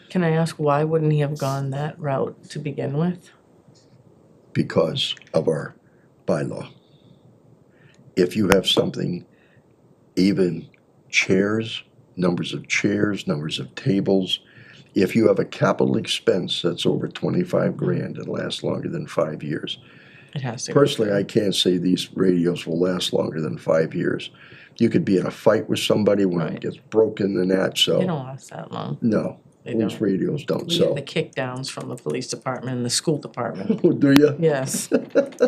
Speaker 4: Can I ask, why wouldn't he have gone that route to begin with?
Speaker 1: because of our bylaw. If you have something, even chairs, numbers of tables, if you have a capital expense that's over 25 grand and lasts longer than 5 years.
Speaker 4: It has to. go
Speaker 1: Personally,
Speaker 4: through.
Speaker 1: I can't say these radios will last longer than 5 years. You could be in a fight with somebody when it
Speaker 4: Right.
Speaker 1: gets broken and that,
Speaker 4: They
Speaker 1: so,
Speaker 4: don't last that long.
Speaker 1: no,
Speaker 4: They
Speaker 1: police
Speaker 4: don't.
Speaker 1: radios don't,
Speaker 4: We
Speaker 1: so.
Speaker 4: get the kickdowns from the police department and the school department.
Speaker 1: Oh, do you?
Speaker 4: Yes,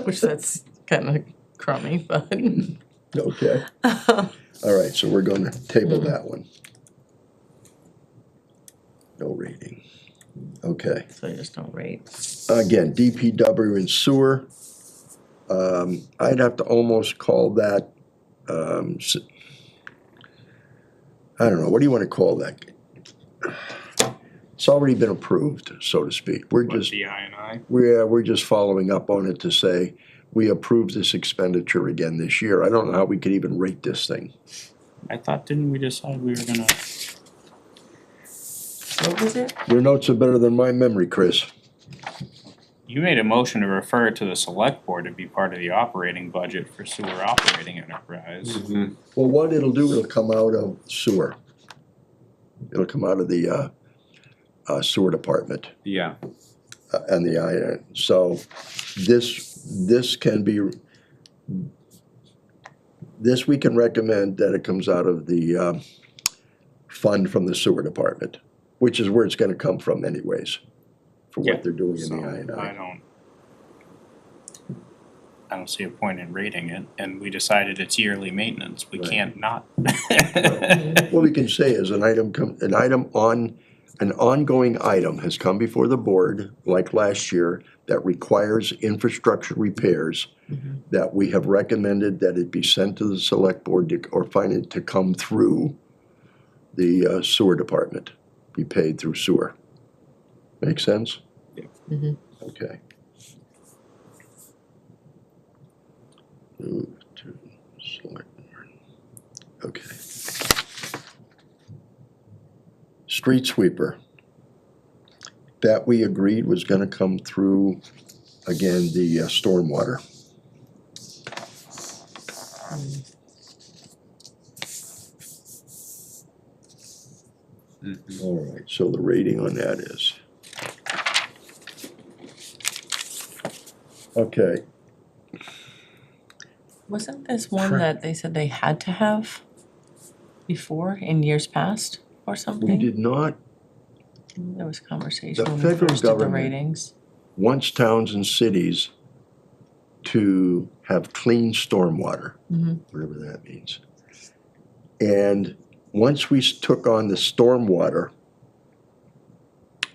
Speaker 4: which that's kind of crummy, but.
Speaker 1: Okay, all right, so we're gonna table that one. No rating. Okay,
Speaker 4: So I just don't rate.
Speaker 1: again, DPW and sewer. I'd have to almost call that, I don't know, what do you wanna call that? It's already been approved, so to speak. We're
Speaker 3: What,
Speaker 1: just,
Speaker 3: the I&I?
Speaker 1: we're just following up on it to say, we approved this expenditure again this year. I don't know how we could even rate this thing.
Speaker 3: I thought, didn't we decide we were gonna,
Speaker 4: What was it?
Speaker 1: Your notes are better than my memory, Chris.
Speaker 3: you made a motion to refer it to the select board to be part of the operating budget for sewer operating enterprise.
Speaker 2: Mhm.
Speaker 1: Well, what it'll do, it'll come out of sewer. It'll come out of the sewer department.
Speaker 2: Yeah,
Speaker 1: on the island. So this can be, this we can recommend that it comes out of the fund from the sewer department, which is where it's gonna come from anyways, for
Speaker 3: Yeah,
Speaker 1: what they're doing in
Speaker 3: So
Speaker 1: the I&I.
Speaker 3: I don't see a point in rating it, and we decided it's yearly maintenance, we
Speaker 1: Right.
Speaker 3: can't not.
Speaker 1: What we can say is an ongoing item has come before the board, like last year, that requires infrastructure repairs, that we have recommended that it be sent to the select board or find it to come through the sewer department, be paid through sewer. Make sense?
Speaker 3: Yeah.
Speaker 4: Mhm.
Speaker 1: Okay. Move to select board. Okay. Street sweeper. That we agreed was gonna come through, again, the stormwater. All right, so the rating on that is. Okay,
Speaker 4: Wasn't this one that they said they had to have before in years past or
Speaker 1: we
Speaker 4: something?
Speaker 1: did not,
Speaker 4: There was conversation
Speaker 1: The
Speaker 4: when we
Speaker 1: federal
Speaker 4: first did the
Speaker 1: government-
Speaker 4: ratings.
Speaker 1: wants towns and cities to have clean stormwater, whatever that means. And once we took on the stormwater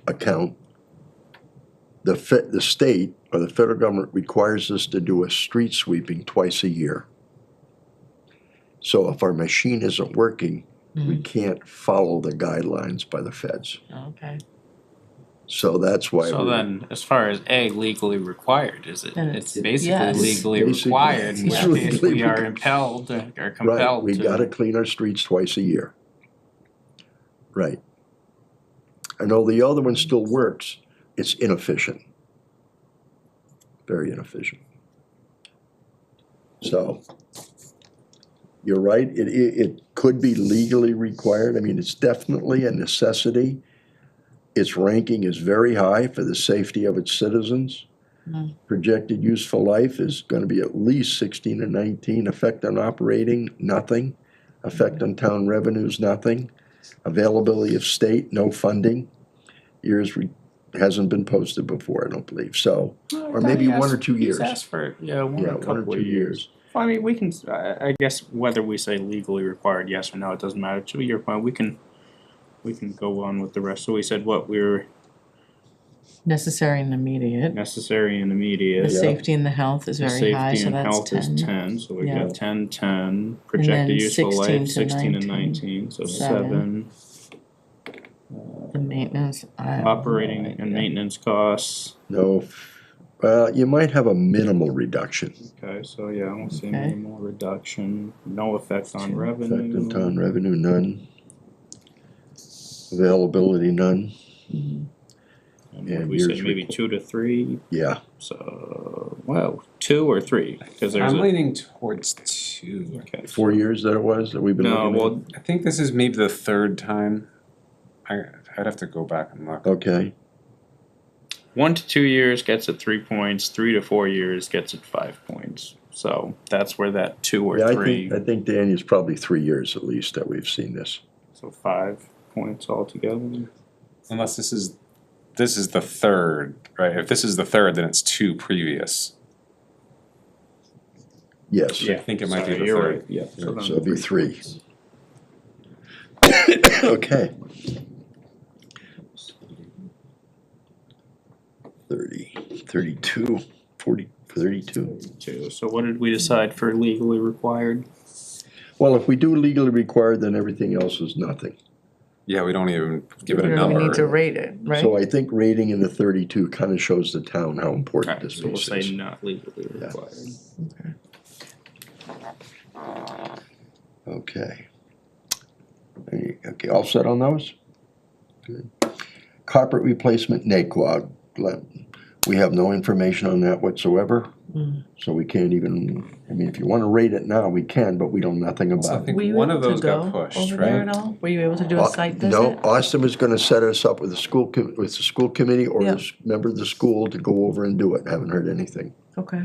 Speaker 1: account, the state or the federal government requires us to do a street sweeping twice a year. So if our machine isn't working, we can't follow the guidelines by the feds.
Speaker 4: Okay.
Speaker 1: So that's why
Speaker 3: So
Speaker 1: we're,
Speaker 3: then, as far as legally required, is it,
Speaker 4: Then
Speaker 3: it's
Speaker 4: it's-
Speaker 3: basically
Speaker 4: yes.
Speaker 3: legally
Speaker 1: Basically,
Speaker 3: required, in which
Speaker 1: it's
Speaker 3: case we
Speaker 1: legally
Speaker 3: are
Speaker 1: required.
Speaker 3: impelled or
Speaker 1: right,
Speaker 3: compelled
Speaker 1: we
Speaker 3: to.
Speaker 1: gotta clean our streets twice a year. Right. I know the other one still works, it's inefficient. Very inefficient. So, you're right, it could be legally required, I mean, it's definitely a necessity. Its ranking is very high for the safety of its citizens. Projected useful life is gonna be at least 16 to 19, effect on operating, nothing. Effect on town revenues, nothing. Availability of state, no funding. Hasn't been posted before, I don't believe, so, or maybe 1 or 2 years.
Speaker 3: He's asked for,
Speaker 1: Yeah,
Speaker 3: one or
Speaker 1: 1 or
Speaker 3: couple
Speaker 1: 2
Speaker 3: of years.
Speaker 1: years.
Speaker 3: Well, I mean, we can, I guess whether we say legally required, yes or no, it doesn't matter. To your point, we can go on with the rest. So we said what we're
Speaker 4: Necessary and immediate.
Speaker 3: necessary and
Speaker 4: The
Speaker 3: immediate.
Speaker 4: safety and the health is
Speaker 3: The
Speaker 4: very high,
Speaker 3: Safety
Speaker 4: so
Speaker 3: and
Speaker 4: that's
Speaker 3: health is
Speaker 4: 10.
Speaker 3: 10, so we
Speaker 4: Yeah.
Speaker 3: got 10, 10.
Speaker 4: And then
Speaker 3: Projected useful
Speaker 4: 16
Speaker 3: life,
Speaker 4: to
Speaker 3: 16 and
Speaker 4: 19.
Speaker 3: 19, so
Speaker 4: 7.
Speaker 3: 7.
Speaker 4: The maintenance.
Speaker 3: Operating and maintenance costs.
Speaker 1: No, well, you might have a minimal reduction.
Speaker 3: Okay, so yeah, we'll see
Speaker 4: Okay.
Speaker 3: minimal reduction, no effect on
Speaker 1: Effect
Speaker 3: revenue.
Speaker 1: on town revenue, none. Availability, none.
Speaker 3: And what
Speaker 1: and
Speaker 3: did we
Speaker 1: years
Speaker 3: say, maybe
Speaker 1: requ-
Speaker 3: 2 to 3,
Speaker 1: Yeah,
Speaker 3: so, well, 2 or 3, cause there's
Speaker 2: I'm
Speaker 3: a,
Speaker 2: leaning towards 2.
Speaker 3: okay.
Speaker 1: 4 years that it was that we've been
Speaker 3: No,
Speaker 1: looking at?
Speaker 3: well,
Speaker 2: I think this is maybe the third time. I'd have to go back and look.
Speaker 1: Okay,
Speaker 3: 1 to 2 years gets it 3 points, 3 to 4 years gets it 5 points. So that's where that 2 or
Speaker 1: yeah,
Speaker 3: 3,
Speaker 1: I think Danny's probably 3 years at least that we've seen this.
Speaker 3: so 5 points altogether.
Speaker 2: Unless this is the third, right? If this is the third, then it's 2 previous.
Speaker 1: Yes,
Speaker 2: I think it might be
Speaker 3: sorry,
Speaker 2: the
Speaker 3: you're
Speaker 2: third.
Speaker 3: right, yeah.
Speaker 1: so
Speaker 3: then
Speaker 1: it'd be 3.
Speaker 3: points.
Speaker 1: Okay. 30, 32, 40, 32.
Speaker 3: 2. So what did we decide for legally required?
Speaker 1: Well, if we do legally required, then everything else is nothing.
Speaker 2: Yeah, we don't even give it a
Speaker 4: We don't
Speaker 2: number.
Speaker 4: need to rate it, right?
Speaker 1: So I think rating in the 32 kind of shows the town how important
Speaker 3: Alright,
Speaker 1: this
Speaker 3: so we'll
Speaker 1: piece
Speaker 3: say
Speaker 1: is.
Speaker 3: not legally
Speaker 1: Yeah.
Speaker 3: required.
Speaker 1: Okay. Okay, all set on those? Good. Carpet replacement naquag. We have no information on that whatsoever. So we can't even, I mean, if you wanna rate it now, we can, but we know nothing
Speaker 2: So I
Speaker 1: about it.
Speaker 2: think
Speaker 4: Were you
Speaker 2: one
Speaker 4: able
Speaker 2: of
Speaker 4: to
Speaker 2: those got
Speaker 4: go
Speaker 2: pushed,
Speaker 4: over there
Speaker 2: right?
Speaker 4: at all? Were you able to do a site visit?
Speaker 1: No, Austin was gonna set us up with the school, with the school committee or
Speaker 4: Yeah.
Speaker 1: a member of the school to go over and do it. Haven't heard anything.
Speaker 4: Okay.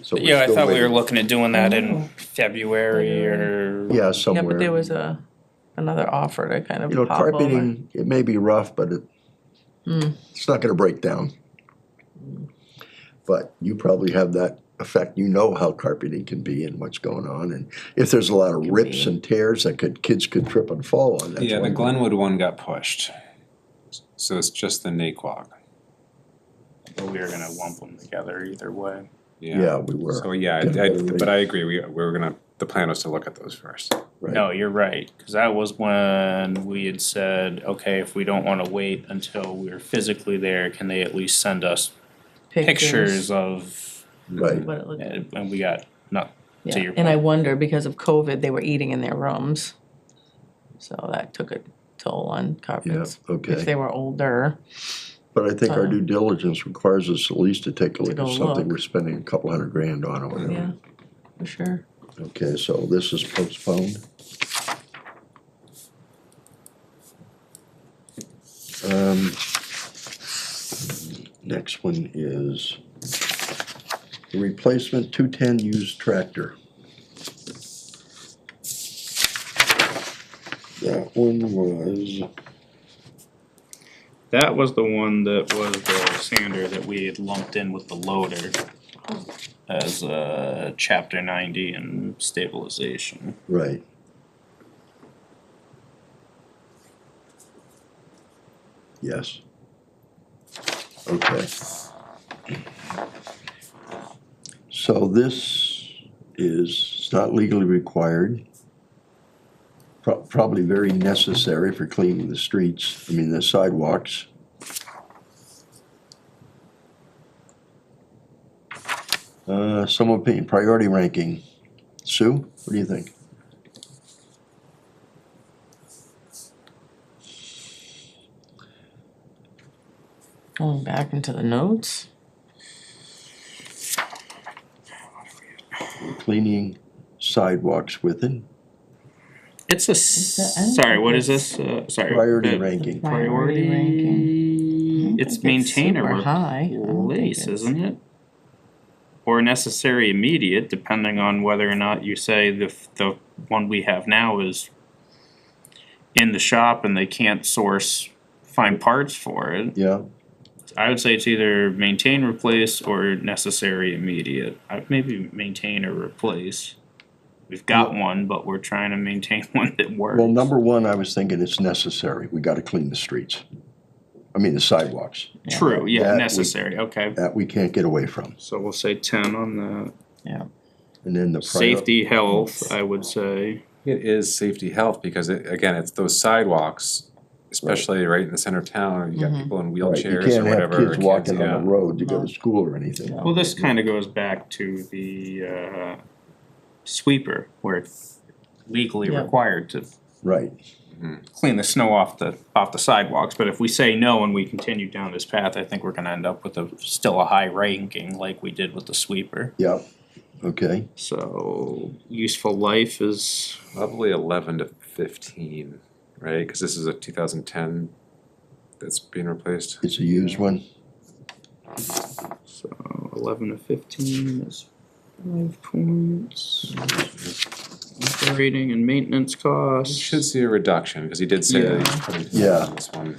Speaker 1: So we're
Speaker 3: Yeah, I
Speaker 1: still
Speaker 3: thought we were
Speaker 1: waiting.
Speaker 3: looking at doing that
Speaker 4: Oh.
Speaker 3: in February or.
Speaker 1: Yeah,
Speaker 4: Yeah,
Speaker 1: somewhere.
Speaker 4: but there was another offer to kind of
Speaker 1: You know,
Speaker 4: pop over.
Speaker 1: carpeting, it may be rough, but it's not gonna break down. But you probably have that effect, you know how carpeting can be and what's going on, and if there's a lot of
Speaker 4: Can
Speaker 1: rips
Speaker 4: be.
Speaker 1: and tears that kids could trip and fall on, that's
Speaker 2: Yeah, the
Speaker 1: one thing.
Speaker 2: Glenwood one got pushed. So it's just the Naquag.
Speaker 3: But we were gonna lump them together either way.
Speaker 1: Yeah, we were.
Speaker 2: So yeah, but I agree, we were gonna, the plan was to look at those first.
Speaker 1: Right.
Speaker 3: No, you're right, cause that was when we had said, okay, if we don't wanna wait until we're physically there, can they at least send us pictures of,
Speaker 1: Right,
Speaker 4: What it looked like.
Speaker 3: and we got, not, to
Speaker 4: Yeah,
Speaker 3: your
Speaker 4: and I
Speaker 3: point.
Speaker 4: wonder, because of COVID, they were eating in their rooms. So that took a toll on carpets.
Speaker 1: okay.
Speaker 4: If they were older.
Speaker 1: But I think our due diligence requires us at least to take a look
Speaker 4: go
Speaker 1: at something
Speaker 4: look.
Speaker 1: we're spending a couple $100,000 on or whatever.
Speaker 4: Yeah, for sure.
Speaker 1: Okay, so this is postponed. Next one is the replacement 210 used tractor. That one was,
Speaker 3: That was the one that was the sander that we had lumped in with the loader as chapter 90 and stabilization.
Speaker 1: right. Yes. Okay. So this is, it's not legally required. Probably very necessary for cleaning the streets, I mean, the sidewalks. Some opinion, priority ranking. Sue, what do you think?
Speaker 4: Going back into the notes.
Speaker 1: Cleaning sidewalks with it,
Speaker 3: It's a, sorry, what is this? Sorry.
Speaker 1: priority
Speaker 3: the
Speaker 1: ranking.
Speaker 4: Priority ranking.
Speaker 3: It's maintain or
Speaker 4: super high. I don't think
Speaker 3: replace,
Speaker 4: it's-
Speaker 3: isn't it? Or necessary immediate, depending on whether or not you say the one we have now is in the shop and they can't find parts for it.
Speaker 1: Yeah,
Speaker 3: I would say it's either maintain, replace, or necessary immediate. Maybe maintain or replace. We've got one, but we're trying to maintain one that works.
Speaker 1: well, number one, I was thinking it's necessary, we gotta clean the streets. I mean, the sidewalks,
Speaker 3: True,
Speaker 1: That
Speaker 3: yeah,
Speaker 1: we-
Speaker 3: necessary, okay.
Speaker 1: that we can't get away from.
Speaker 3: So we'll say 10 on that.
Speaker 4: Yeah.
Speaker 1: And then the.
Speaker 3: Safety, health, I would say.
Speaker 2: It is safety health, because again, it's those sidewalks, especially right in the center of town, you got people in
Speaker 1: Right, you
Speaker 2: wheelchairs or
Speaker 1: can't have
Speaker 2: whatever. or
Speaker 1: kids walking
Speaker 2: yeah.
Speaker 1: on the road to go to school or anything.
Speaker 3: Well, this kinda goes back to the sweeper, where it's legally
Speaker 4: Yeah.
Speaker 3: required to
Speaker 1: Right,
Speaker 3: clean the snow off the sidewalks, but if we say no and we continue down this path, I think we're gonna end up with still a high ranking like we did with the sweeper.
Speaker 1: yep, okay,
Speaker 3: So useful life is,
Speaker 2: Probably 11 to 15, right? Cause this is a 2010 that's being replaced.
Speaker 1: it's a used one,
Speaker 3: so 11 to 15 is 5 points. Operating and maintenance
Speaker 2: You
Speaker 3: costs.
Speaker 2: should see a reduction, cause he did say that he's putting
Speaker 1: Yeah.
Speaker 2: on this one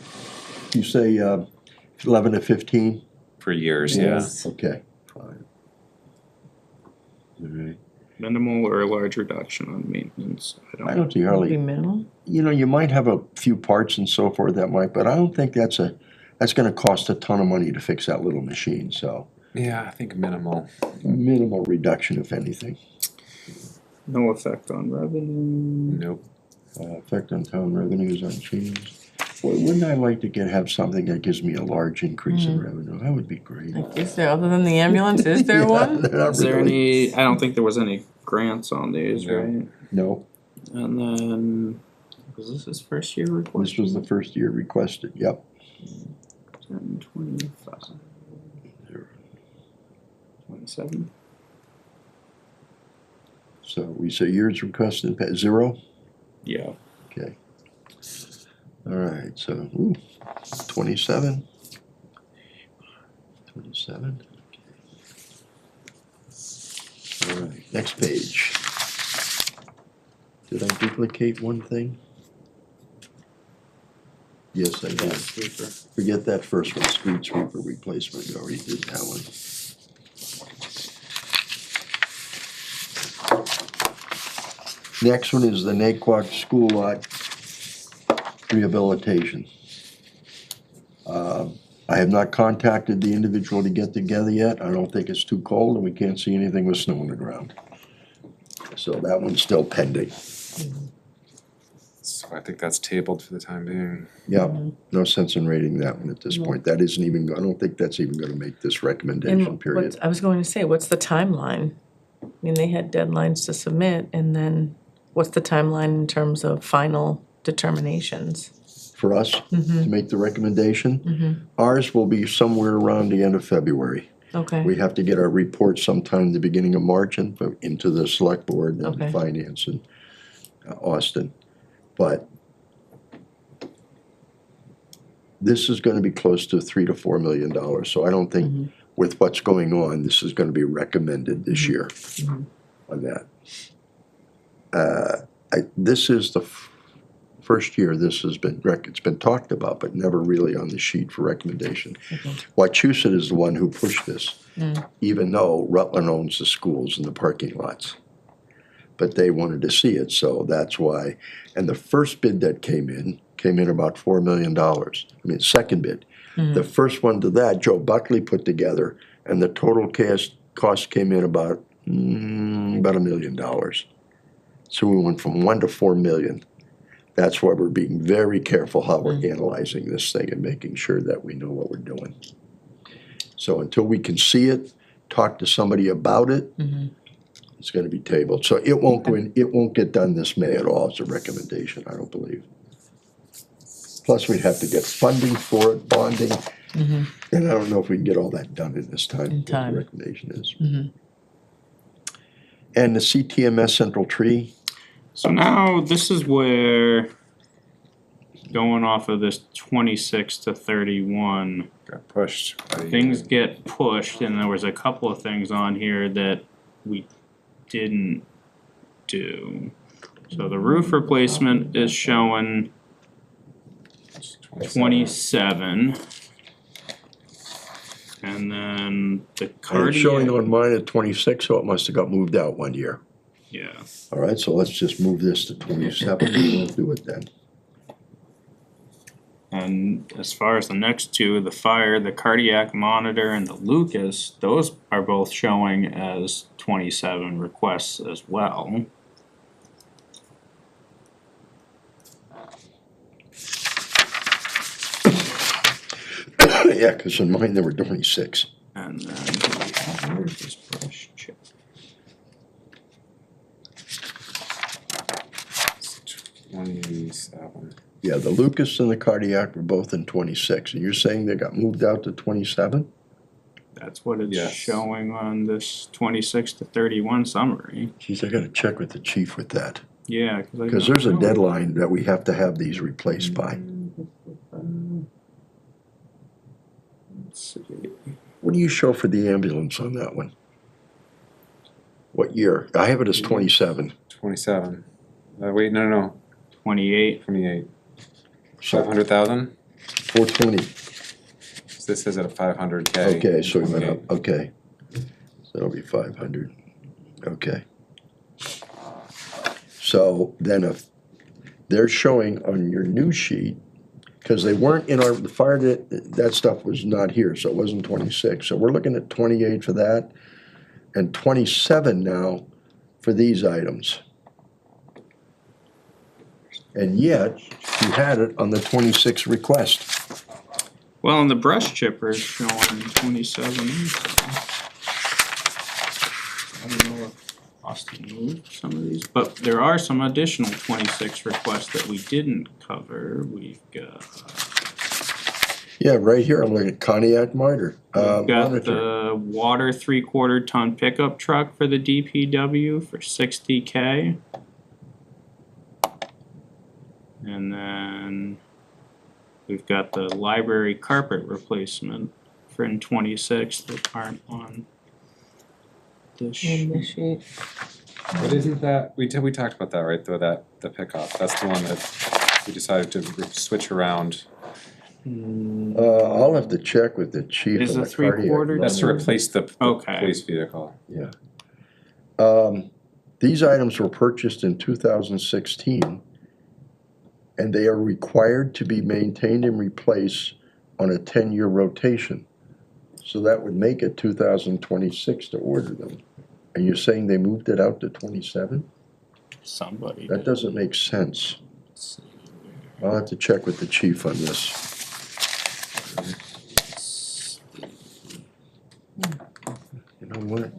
Speaker 1: you say 11 to 15?
Speaker 2: for years, yeah.
Speaker 4: Yes.
Speaker 1: Okay, fine. Alright,
Speaker 3: Minimal or a large reduction on maintenance,
Speaker 1: I don't see
Speaker 4: Be
Speaker 1: hardly,
Speaker 4: minimal.
Speaker 1: you know, you might have a few parts and so forth that might, but I don't think that's gonna cost a ton of money to fix that little machine, so
Speaker 2: Yeah, I think minimal.
Speaker 1: minimal reduction if anything.
Speaker 3: No effect on revenue.
Speaker 2: Nope.
Speaker 1: Effect on town revenues unchanged. Boy, wouldn't I like to have something that gives me a large increase in revenue? That would be great.
Speaker 4: Like, is there, other than the ambulance, is there
Speaker 1: Yeah,
Speaker 4: one?
Speaker 1: not
Speaker 3: Is there
Speaker 1: really.
Speaker 3: any, I don't think there was any grants on these,
Speaker 2: No.
Speaker 3: right?
Speaker 1: No,
Speaker 3: And then, was this his first year report?
Speaker 1: this was the first year requested, yep.
Speaker 3: 10, 25. 27?
Speaker 1: So we say years requested, 0?
Speaker 3: Yeah.
Speaker 1: Okay. All right, so, ooh, 27. 27. All right, next page. Did I duplicate one thing? Yes, I did. Forget that first one, street sweeper replacement, we already did that one. Next one is the Naquag School Lot rehabilitation. I have not contacted the individual to get together yet. I don't think it's too cold and we can't see anything with snow on the ground. So that one's still pending.
Speaker 2: So I think that's tabled for the time being.
Speaker 1: Yeah, no sense in rating that one at this point. That isn't even, I don't think that's even gonna make this recommendation
Speaker 4: And
Speaker 1: period.
Speaker 4: what's, I was going to say, what's the timeline? I mean, they had deadlines to submit, and then what's the timeline in terms of final determinations?
Speaker 1: For us to make the recommendation, ours will be somewhere around the end of February.
Speaker 4: Okay,
Speaker 1: We have to get our report sometime the beginning of March and into the select board and
Speaker 4: Okay.
Speaker 1: finance and Austin. But this is gonna be close to $3 to $4 million, so I don't think with what's going on, this is gonna be recommended this year on that. This is the first year this has been, it's been talked about, but never really on the sheet for recommendation. Wachusett is the one who pushed this, even though Rutland owns the schools and the parking lots. But they wanted to see it, so that's why. And the first bid that came in about $4 million. I mean, second bid. The first one to that, Joe Buckley put together, and the total cost came in about $1 million. So we went from 1 to 4 million. That's why we're being very careful how we're analyzing this thing and making sure that we know what we're doing. So until we can see it, talk to somebody about it, it's gonna be tabled. So it won't go in, it won't get done this May at all as a recommendation, I don't believe. Plus, we'd have to get funding for it, bonding, and I don't know if we can get all that done in this time, what the
Speaker 4: time.
Speaker 1: recommendation is. And the CTMS central tree,
Speaker 3: So now this is where, going off of this 26 to 31,
Speaker 2: Got pushed. by the
Speaker 3: things
Speaker 2: union.
Speaker 3: get pushed, and there was a couple of things on here that we didn't do. So the roof replacement is showing 27. And then the
Speaker 1: and it's showing
Speaker 3: cardiac,
Speaker 1: on mine at 26, so it must have got moved out one year.
Speaker 3: yeah,
Speaker 1: All right, so let's just move this to 27, we won't do it then.
Speaker 3: and as far as the next two, the fire, the cardiac monitor, and the Lucas, those are both showing as 27 requests as well.
Speaker 1: Yeah, because in mine there were 26.
Speaker 3: And then, where's this brush chip?
Speaker 2: It's 27.
Speaker 1: Yeah, the Lucas and the cardiac were both in 26, and you're saying they got moved out to 27?
Speaker 3: That's what it's
Speaker 2: Yes.
Speaker 3: showing on this 26 to 31 summary.
Speaker 1: Geez, I gotta check with the chief with that,
Speaker 3: Yeah,
Speaker 1: because there's a deadline that we have to have these replaced by.
Speaker 3: Let's see.
Speaker 1: What do you show for the ambulance on that one? What year? I have it as 27.
Speaker 2: 27. Wait, no,
Speaker 3: 28.
Speaker 2: 28.
Speaker 1: So
Speaker 2: 500,000?
Speaker 1: 420.
Speaker 2: So this is at a 500K.
Speaker 1: Okay, so we went up, okay. So that'll be 500, okay. So then if they're showing on your new sheet, because they weren't in our, the fire, that stuff was not here, so it wasn't 26. So we're looking at 28 for that, and 27 now for these items. And yet, you had it on the 26 request.
Speaker 3: Well, and the brush chipper is showing 27. I don't know if Austin moved some of these, but there are some additional 26 requests that we didn't cover. We've got
Speaker 1: Yeah, right here, I'm looking at Pontiac Monitor.
Speaker 3: We've got
Speaker 1: Monitor.
Speaker 3: the water 3/4 ton pickup truck for the DPW for $60K. And then we've got the library carpet replacement for in 26 that aren't on this sheet.
Speaker 4: this sheet.
Speaker 2: What isn't that, we talked about that, right, though, the pickup, that's the one that we decided to switch around.
Speaker 1: I'll have to check with the chief
Speaker 3: Is
Speaker 1: on
Speaker 3: it
Speaker 1: the cardiac
Speaker 3: 3/4?
Speaker 2: That's to
Speaker 1: monitor.
Speaker 2: replace the
Speaker 3: Okay.
Speaker 2: police vehicle.
Speaker 1: Yeah. These items were purchased in 2016, and they are required to be maintained and replaced on a 10-year rotation. So that would make it 2026 to order them. And you're saying they moved it out to 27?
Speaker 3: Somebody.
Speaker 1: That doesn't make sense. I'll have to check with the chief on this. You know what?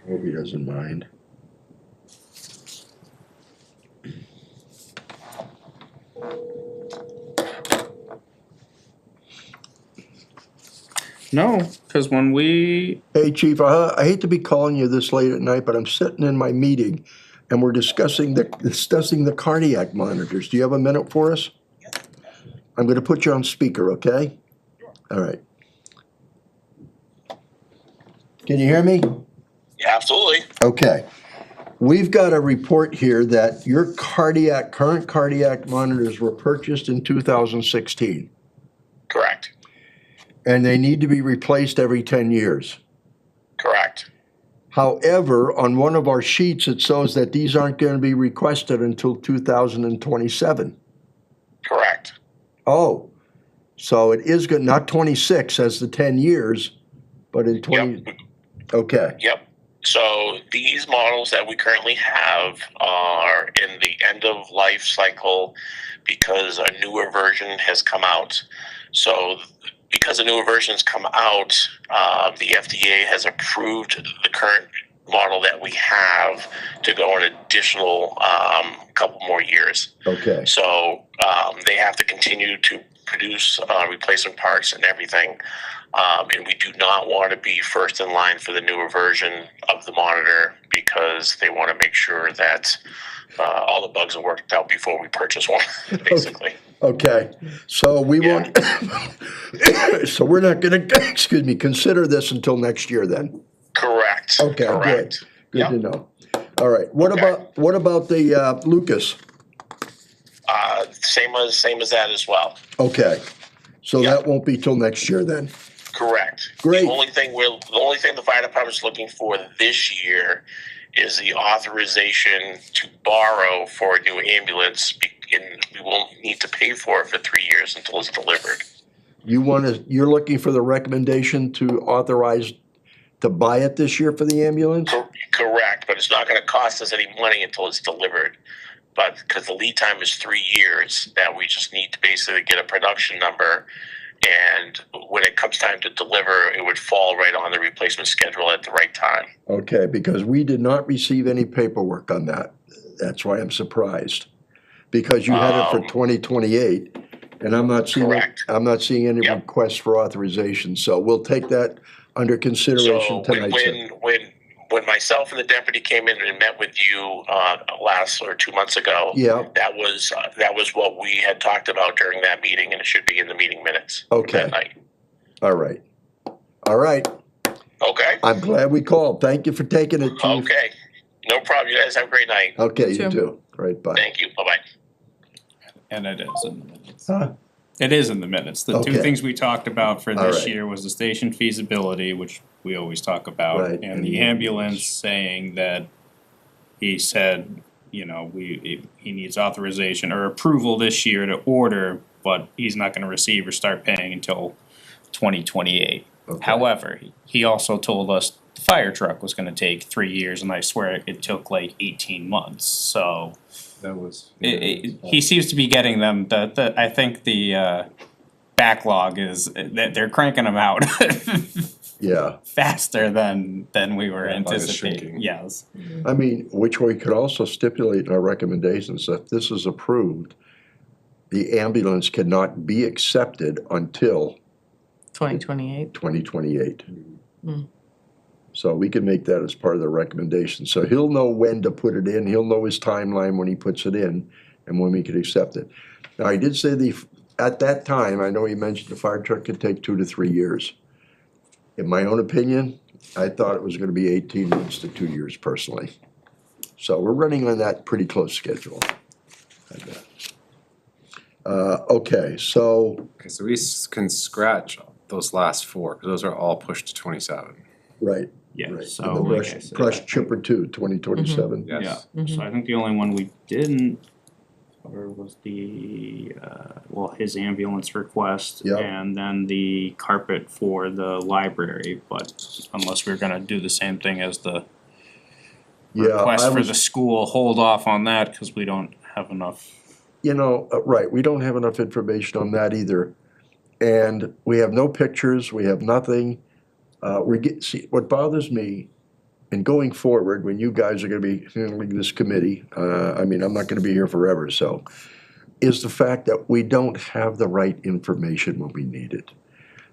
Speaker 1: Hope he doesn't mind.
Speaker 3: No, cause when we,
Speaker 1: Hey, chief, I hate to be calling you this late at night, but I'm sitting in my meeting and we're discussing the cardiac monitors. Do you have a minute for us? I'm gonna put you on speaker, okay? All right. Can you hear me?
Speaker 5: Yeah, absolutely.
Speaker 1: Okay. We've got a report here that your current cardiac monitors were purchased in 2016,
Speaker 5: Correct.
Speaker 1: and they need to be replaced every 10 years.
Speaker 5: Correct.
Speaker 1: However, on one of our sheets, it shows that these aren't going to be requested until 2027.
Speaker 5: Correct.
Speaker 1: Oh, so it is good, not 26 as the 10 years, but in 20,
Speaker 5: Yep.
Speaker 1: okay,
Speaker 5: Yep. So these models that we currently have are in the end of life cycle because a newer version has come out. So because a newer version has come out, the FDA has approved the current model that we have to go an additional couple more years.
Speaker 1: okay,
Speaker 5: So they have to continue to produce replacement parts and everything. And we do not want to be first in line for the newer version of the monitor because they want to make sure that all the bugs are worked out before we purchase one, basically.
Speaker 1: okay. So we won't, so we're not gonna, excuse me, consider this until next year then?
Speaker 5: Correct.
Speaker 1: Okay, good,
Speaker 5: Correct.
Speaker 1: good
Speaker 5: Yep.
Speaker 1: to know. All right, what
Speaker 5: Okay.
Speaker 1: about the Lucas?
Speaker 5: Same as that as well.
Speaker 1: Okay, so
Speaker 5: Yeah.
Speaker 1: that won't be till next year then?
Speaker 5: Correct.
Speaker 1: Great.
Speaker 5: The only thing the fire department's looking for this year is the authorization to borrow for a new ambulance, and we won't need to pay for it for 3 years until it's delivered.
Speaker 1: You're looking for the recommendation to authorize to buy it this year for the ambulance?
Speaker 5: Correct, but it's not going to cost us any money until it's delivered. But because the lead time is 3 years, that we just need to basically get a production number, and when it comes time to deliver, it would fall right on the replacement schedule at the right time.
Speaker 1: Okay, because we did not receive any paperwork on that. That's why I'm surprised. Because you had it for 2028, and I'm not seeing,
Speaker 5: Correct.
Speaker 1: any
Speaker 5: Yep.
Speaker 1: requests for authorization, so we'll take that under consideration
Speaker 5: So
Speaker 1: tonight, sir.
Speaker 5: when myself and the deputy came in and met with you last or 2 months ago,
Speaker 1: Yeah,
Speaker 5: that was what we had talked about during that meeting, and it should be in the meeting minutes
Speaker 1: Okay.
Speaker 5: that night.
Speaker 1: all right. All right,
Speaker 5: Okay.
Speaker 1: I'm glad we called. Thank you for taking it, chief.
Speaker 5: Okay. No problem. You guys have a great night.
Speaker 1: Okay,
Speaker 4: You
Speaker 1: you
Speaker 4: too.
Speaker 1: too. Right, bye.
Speaker 5: Thank you. Bye bye.
Speaker 3: and it is in the minutes.
Speaker 1: Huh?
Speaker 3: It is in the minutes. The two
Speaker 1: Okay.
Speaker 3: things we talked about for
Speaker 1: All
Speaker 3: this
Speaker 1: right.
Speaker 3: year was the station feasibility, which we always talk about,
Speaker 1: Right,
Speaker 3: and
Speaker 1: and
Speaker 3: the
Speaker 1: the
Speaker 3: ambulance saying that he said, you know, he needs authorization or approval this year to order, but he's not gonna receive or start paying until 2028.
Speaker 1: Okay.
Speaker 3: However, he also told us the fire truck was gonna take 3 years, and I swear it took like 18 months, so
Speaker 2: That was.
Speaker 3: he seems to be getting them, I think the backlog is, that they're cranking them out.
Speaker 1: Yeah,
Speaker 3: faster than we were
Speaker 2: Yeah, volume is
Speaker 3: anticipating,
Speaker 2: shrinking.
Speaker 3: yes.
Speaker 1: I mean, which we could also stipulate in our recommendations, if this is approved, the ambulance cannot be accepted until
Speaker 4: 2028.
Speaker 1: 2028.
Speaker 4: Mm.
Speaker 1: So we can make that as part of the recommendation. So he'll know when to put it in, he'll know his timeline when he puts it in, and when we can accept it. Now, I did say at that time, I know he mentioned the fire truck could take 2 to 3 years. In my own opinion, I thought it was gonna be 18 months to 2 years personally. So we're running on that pretty close schedule. Okay, so,
Speaker 2: Okay, so we can scratch those last four, cause those are all pushed to 27.
Speaker 1: right,
Speaker 3: Yeah,
Speaker 1: right.
Speaker 3: so
Speaker 1: And the
Speaker 3: like I said,
Speaker 1: brush chipper too, 2027.
Speaker 2: Yes.
Speaker 3: so I think the only one we didn't cover was the, well, his ambulance request.
Speaker 1: Yep.
Speaker 3: And then the carpet for the library, but unless we're gonna do the same thing as the
Speaker 1: Yeah,
Speaker 3: request
Speaker 1: I
Speaker 3: for
Speaker 1: was,
Speaker 3: the school, hold off on that, cause we don't have enough.
Speaker 1: right, we don't have enough information on that either. And we have no pictures, we have nothing. See, what bothers me, and going forward, when you guys are gonna be handling this committee, I mean, I'm not gonna be here forever, so, is the fact that we don't have the right information when we need it.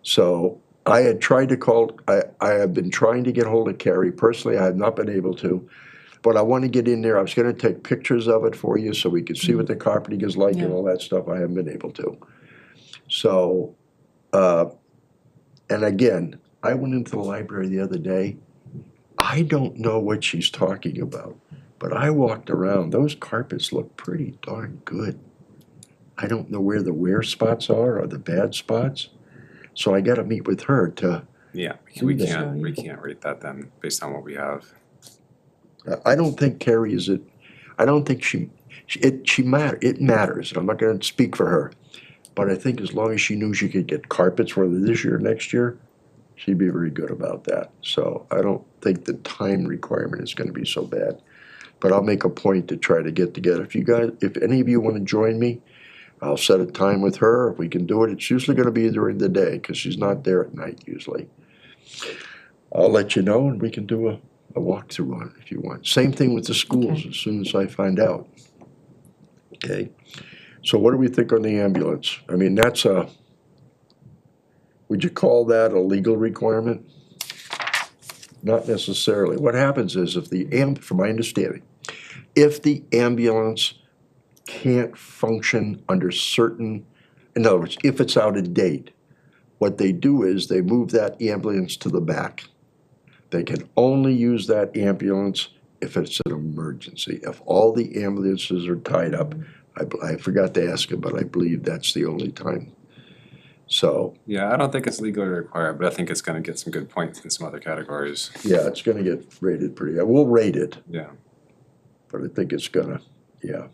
Speaker 1: So, I had tried to call, I have been trying to get hold of Carrie, personally, I have not been able to. But I wanna get in there, I was gonna take pictures of it for you, so we could see what the carpeting is like and
Speaker 4: Yeah.
Speaker 1: all that stuff, I haven't been able to. So, and again, I went into the library the other day, I don't know what she's talking about, but I walked around, those carpets look pretty darn good. I don't know where the wear spots are or the bad spots, so I gotta meet with her to,
Speaker 2: Yeah,
Speaker 1: Do
Speaker 2: we
Speaker 1: that.
Speaker 2: can't rate that then, based on what we have.
Speaker 1: I don't think Carrie is it, I don't think it matters, and I'm not gonna speak for her. But I think as long as she knew she could get carpets, whether this year or next year, she'd be very good about that. So I don't think the time requirement is gonna be so bad. But I'll make a point to try to get together. If any of you wanna join me, I'll set a time with her. If we can do it, it's usually gonna be during the day, cause she's not there at night usually. I'll let you know and we can do a walkthrough on it if you want. Same thing with the schools,
Speaker 4: Okay.
Speaker 1: as soon as I find out. Okay, so what do we think on the ambulance? I mean, would you call that a legal requirement? Not necessarily. What happens is from my understanding, if the ambulance can't function under certain, in other words, if it's out of date, what they do is they move that ambulance to the back. They can only use that ambulance if it's an emergency. If all the ambulances are tied up, I forgot to ask him, but I believe that's the only time. So,
Speaker 2: Yeah, I don't think it's legally required, but I think it's gonna get some good points in some other categories.
Speaker 1: yeah, it's gonna get rated pretty, we'll rate it,
Speaker 2: Yeah.
Speaker 1: but I think it's gonna, yeah.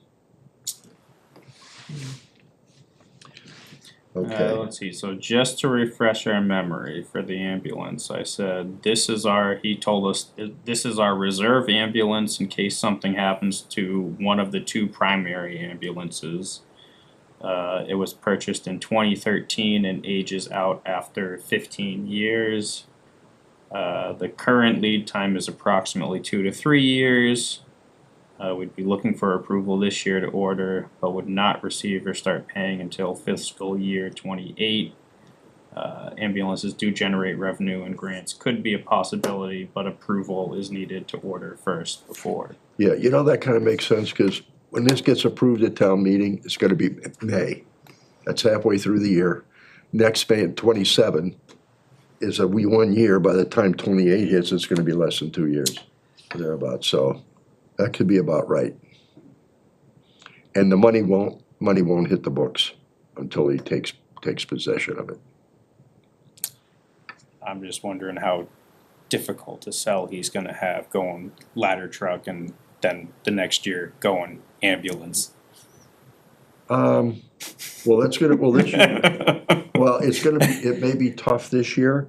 Speaker 1: Okay,
Speaker 3: Let's see, so just to refresh our memory for the ambulance, I said, he told us, this is our reserve ambulance in case something happens to one of the two primary ambulances. It was purchased in 2013 and ages out after 15 years. The current lead time is approximately 2 to 3 years. We'd be looking for approval this year to order, but would not receive or start paying until fiscal year 28. Ambulances do generate revenue and grants could be a possibility, but approval is needed to order first before.
Speaker 1: yeah, that kinda makes sense, cause when this gets approved at town meeting, it's gonna be May. That's halfway through the year. Next May in 27 is 1 year, by the time 28 hits, it's gonna be less than 2 years, thereabouts, so that could be about right. And the money won't hit the books until he takes possession of it.
Speaker 3: I'm just wondering how difficult to sell he's gonna have going ladder truck and then the next year going ambulance.
Speaker 1: Well, this year, it may be tough this year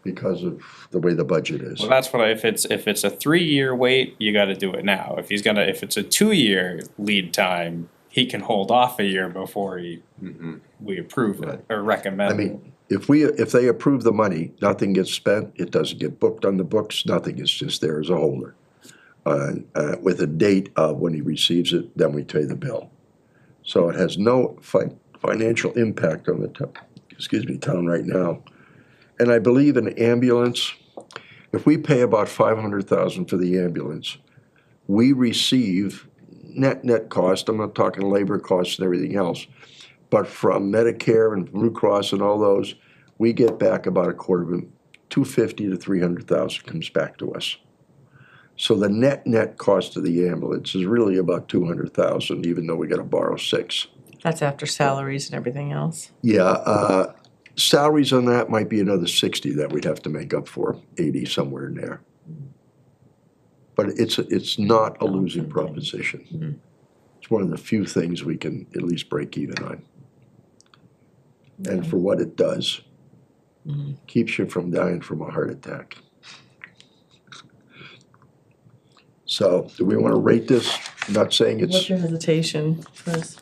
Speaker 1: because of the way the budget is.
Speaker 3: Well, that's what if it's a 3-year wait, you gotta do it now. If it's a 2-year lead time, he can hold off a year before we approve it or recommend.
Speaker 1: I mean, if they approve the money, nothing gets spent, it doesn't get booked on the books, nothing, it's just there as a holder. With a date of when he receives it, then we pay the bill. So it has no financial impact on the town right now. And I believe an ambulance, if we pay about $500,000 for the ambulance, we receive net cost, I'm not talking labor costs and everything else, but from Medicare and Blue Cross and all those, we get back about $250,000 to $300,000 comes back to us. So the net cost of the ambulance is really about $200,000, even though we gotta borrow $6.
Speaker 4: That's after salaries and everything else.
Speaker 1: Yeah, salaries on that might be another 60 that we'd have to make up for, 80 somewhere in there. But it's not a losing proposition. It's one of the few things we can at least break even on. And for what it does, keeps you from dying from a heart attack. So, do we wanna rate this? I'm not saying
Speaker 4: What's
Speaker 1: it's,
Speaker 4: your hesitation, Chris?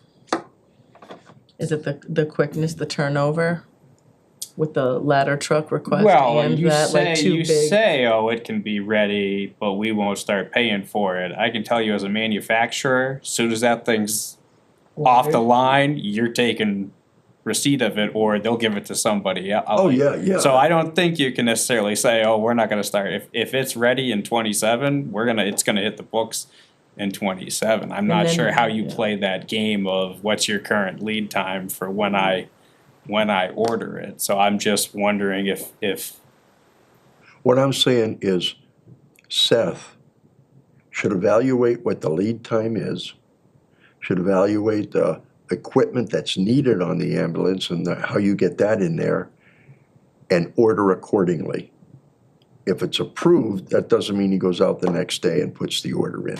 Speaker 4: Is it the quickness, the turnover with the ladder truck request
Speaker 3: Well,
Speaker 4: and
Speaker 3: you
Speaker 4: that like
Speaker 3: say,
Speaker 4: too
Speaker 3: you
Speaker 4: big?
Speaker 3: say, oh, it can be ready, but we won't start paying for it. I can tell you as a manufacturer, as soon as that thing's off the line, you're taking receipt of it, or they'll give it to somebody else.
Speaker 1: oh, yeah.
Speaker 3: So I don't think you can necessarily say, oh, we're not gonna start, if it's ready in 27, it's gonna hit the books in 27. I'm not
Speaker 4: then-
Speaker 3: sure how you
Speaker 4: yeah.
Speaker 3: play that game of what's your current lead time for when I order it. So I'm just wondering if
Speaker 1: What I'm saying is Seth should evaluate what the lead time is, should evaluate the equipment that's needed on the ambulance and how you get that in there, and order accordingly. If it's approved, that doesn't mean he goes out the next day and puts the order in.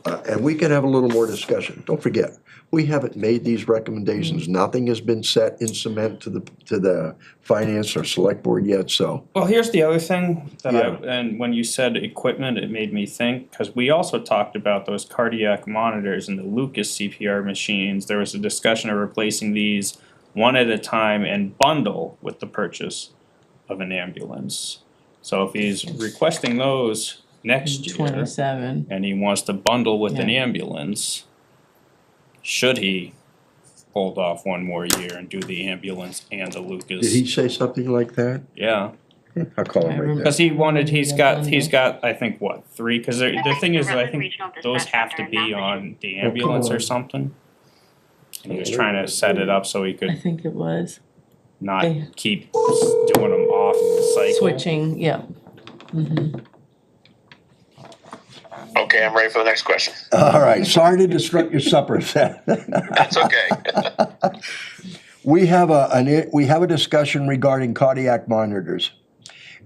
Speaker 1: And we can have a little more discussion. Don't forget, we haven't made these recommendations. Nothing has been set in cement to the finance or select board yet, so.
Speaker 3: Well, here's the other thing that
Speaker 1: Yeah.
Speaker 3: and when you said equipment, it made me think, cause we also talked about those cardiac monitors and the Lucas CPR machines. There was a discussion of replacing these one at a time and bundle with the purchase of an ambulance. So if he's requesting those next year
Speaker 4: 27.
Speaker 3: and he wants to bundle with an
Speaker 4: Yeah.
Speaker 3: ambulance, should he hold off one more year and do the ambulance and the Lucas?
Speaker 1: Did he say something like that?
Speaker 3: Yeah.
Speaker 1: I'll call him right there.
Speaker 3: Cause he's got, I think, what, 3, cause the thing is, I think those have to be on the ambulance or something. And he was trying to set it up so he
Speaker 4: I
Speaker 3: could
Speaker 4: think it was
Speaker 3: not
Speaker 4: They-
Speaker 3: keep doing them off the cycle.
Speaker 4: switching, yeah.
Speaker 5: Okay, I'm ready for the next question.
Speaker 1: All right, sorry to disrupt your supper, Seth.
Speaker 5: That's okay.
Speaker 1: We have a discussion regarding cardiac monitors.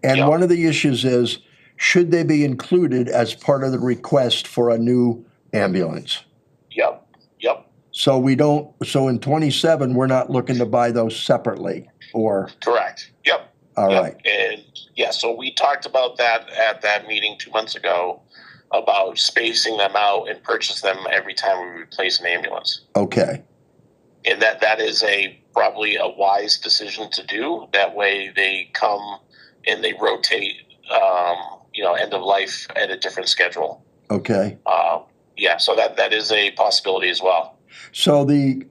Speaker 1: And
Speaker 5: Yeah.
Speaker 1: one of the issues is, should they be included as part of the request for a new ambulance?
Speaker 5: Yep.
Speaker 1: So so in 27, we're not looking to buy those separately, or,
Speaker 5: Correct. Yep.
Speaker 1: all
Speaker 5: Yep.
Speaker 1: right,
Speaker 5: And yeah, so we talked about that at that meeting 2 months ago, about spacing them out and purchase them every time we replace an ambulance.
Speaker 1: okay,
Speaker 5: And that is probably a wise decision to do. That way they come and they rotate, end of life at a different schedule.
Speaker 1: okay.
Speaker 5: Yeah, so that is a possibility as well.
Speaker 1: So the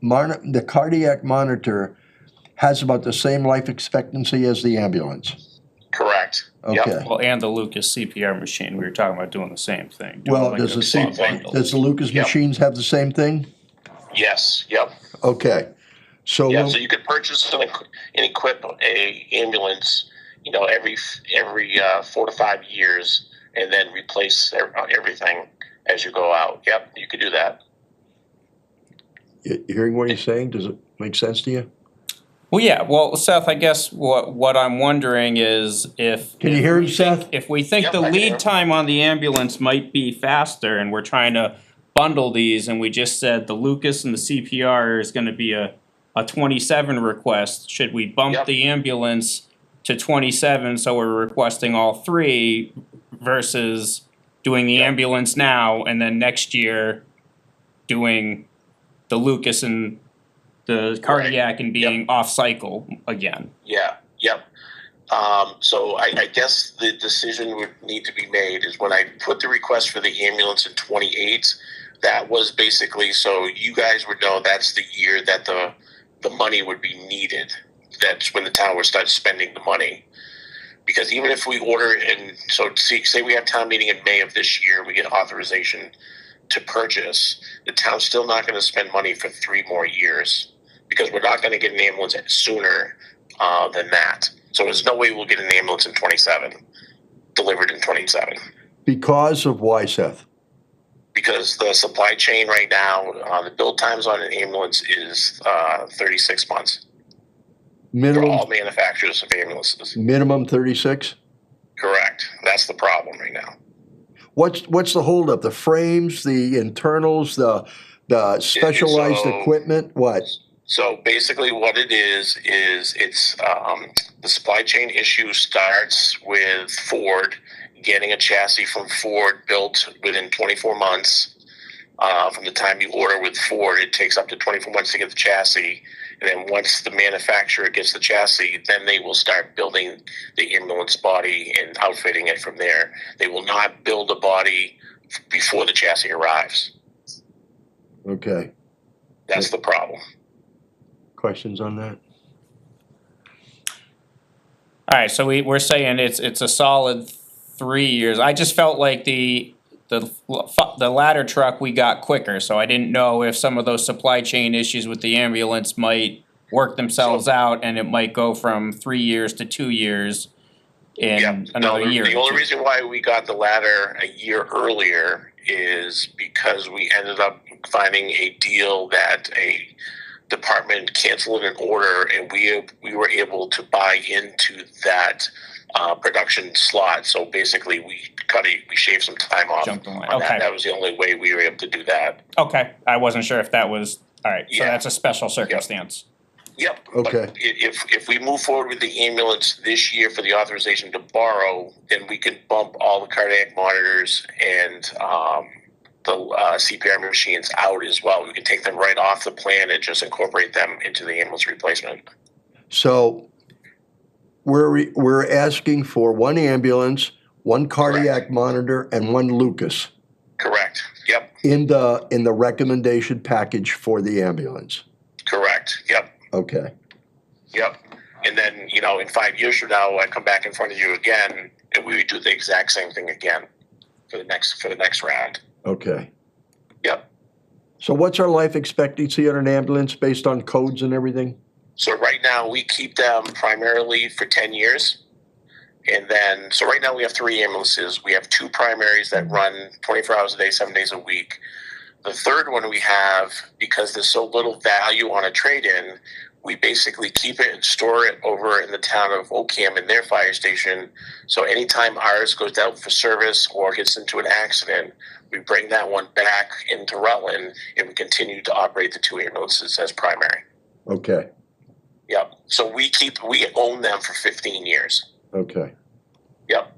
Speaker 1: cardiac monitor has about the same life expectancy as the ambulance?
Speaker 5: Correct. Yep.
Speaker 1: Okay.
Speaker 3: Well, and the Lucas CPR machine, we were talking about doing the same thing. doing
Speaker 1: Well,
Speaker 3: like
Speaker 1: does
Speaker 3: a
Speaker 1: the
Speaker 3: bundle.
Speaker 1: does the Lucas
Speaker 5: Yep.
Speaker 1: machines have the same thing?
Speaker 5: Yes. Yep.
Speaker 1: Okay, so,
Speaker 5: Yeah. So you could purchase and equip a ambulance, every 4 to 5 years, and then replace everything as you go out. Yep. You could do that.
Speaker 1: hearing what he's saying, does it make sense to you?
Speaker 3: Well, yeah, well, Seth, I guess what I'm wondering is if.
Speaker 1: Can you hear him, Seth?
Speaker 3: If we think
Speaker 5: Yep,
Speaker 3: the
Speaker 5: I can hear
Speaker 3: lead
Speaker 5: him.
Speaker 3: time on the ambulance might be faster and we're trying to bundle these and we just said the Lucas and the CPR is gonna be a 27 request, should we bump
Speaker 5: Yep.
Speaker 3: the ambulance to 27 so we're requesting all 3 versus doing the
Speaker 5: Yep.
Speaker 3: 'ambulance now and then next year doing the Lucas and the cardiac and being off cycle again.
Speaker 5: Yeah, yep. So I guess the decision would need to be made is when I put the request for the ambulance in 28, that was basically so you guys would know that's the year that the money would be needed. That's when the town would start spending the money. Because even if we order and so say we have town meeting in May of this year, we get authorization to purchase, the town's still not going to spend money for 3 more years because we're not going to get an ambulance sooner than that. So there's no way we'll get an ambulance in 27, delivered in 27.
Speaker 1: Because of why, Seth?
Speaker 5: Because the supply chain right now, the build times on an ambulance is 36 months for all
Speaker 1: Minimum,
Speaker 5: manufacturers of ambulances.
Speaker 1: minimum 36?
Speaker 5: Correct. That's the problem right now.
Speaker 1: What's the holdup? The frames, the internals, the specialized
Speaker 5: so-
Speaker 1: equipment, what?
Speaker 5: So basically what it is it's the supply chain issue starts with Ford getting a chassis from Ford built within 24 months. From the time you order with Ford, it takes up to 24 months to get the chassis. And then once the manufacturer gets the chassis, then they will start building the ambulance body and outfitting it from there. They will not build a body before the chassis arrives.
Speaker 1: Okay.
Speaker 5: That's the problem.
Speaker 1: Questions on that?
Speaker 3: Alright, so we're saying it's a solid 3 years. I just felt like the ladder truck we got quicker, so I didn't know if some of those supply chain issues with the ambulance might work themselves out and it might go from 3 years to 2 years in another year.
Speaker 5: The
Speaker 3: or
Speaker 5: only
Speaker 3: two.
Speaker 5: reason why we got the ladder a year earlier is because we ended up finding a deal that a department canceled an order, and we were able to buy into that production slot. So basically, we shaved some time off.
Speaker 3: Jumped the line.
Speaker 5: On
Speaker 3: Okay.
Speaker 5: that was the only way we were able to do that.
Speaker 3: Okay, I wasn't sure if that was, alright, so
Speaker 5: Yeah.
Speaker 3: that's a special circumstance.
Speaker 5: Yep.
Speaker 1: Okay.
Speaker 5: But if we move forward with the ambulance this year for the authorization to borrow, then we can bump all the cardiac monitors and the CPR machines out as well. We can take them right off the plan and just incorporate them into the ambulance replacement.
Speaker 1: So we're asking for 1 ambulance, 1 cardiac monitor, and 1 Lucas
Speaker 5: Correct. Yep.
Speaker 1: in the recommendation package for the ambulance.
Speaker 5: Correct. Yep.
Speaker 1: Okay.
Speaker 5: Yep. And then, in 5 years from now, I come back in front of you again, and we do the exact same thing again for the next round.
Speaker 1: Okay.
Speaker 5: Yep.
Speaker 1: So what's our life expectancy on an ambulance based on codes and everything?
Speaker 5: So right now we keep them primarily for 10 years. And then, so right now we have 3 ambulances. We have 2 primaries that run 24 hours a day, 7 days a week. The third one we have, because there's so little value on a trade-in, we basically keep it and store it over in the town of Ocam in their fire station. So anytime ours goes out for service or gets into an accident, we bring that one back into Rutland and we continue to operate the 2 ambulances as primary.
Speaker 1: Okay.
Speaker 5: Yep. So we own them for 15 years.
Speaker 1: Okay.
Speaker 5: Yep.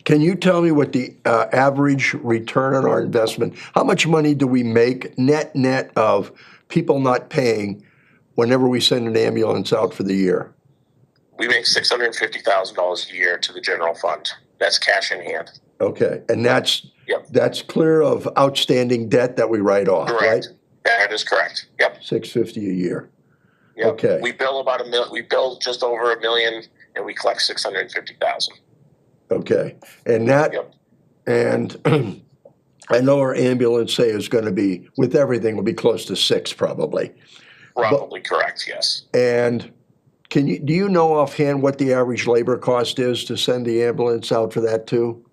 Speaker 1: Can you tell me what the average return on our investment, how much money do we make net of people not paying whenever we send an ambulance out for the year?
Speaker 5: We make $650,000 a year to the general fund. That's cash in hand.
Speaker 1: Okay, and that's
Speaker 5: Yep.
Speaker 1: that's clear of outstanding debt that we write off, right?
Speaker 5: Correct. That is correct. Yep.
Speaker 1: $650 a year.
Speaker 5: Yep.
Speaker 1: Okay.
Speaker 5: We bill about $1 million. We bill just over $1 million, and we collect $650,000.
Speaker 1: Okay, and that,
Speaker 5: Yep.
Speaker 1: and I know our ambulance say is gonna be, with everything, will be close to 6 probably.
Speaker 5: Probably correct. Yes.
Speaker 1: And do you know offhand what the average labor cost is to send the ambulance out for that too?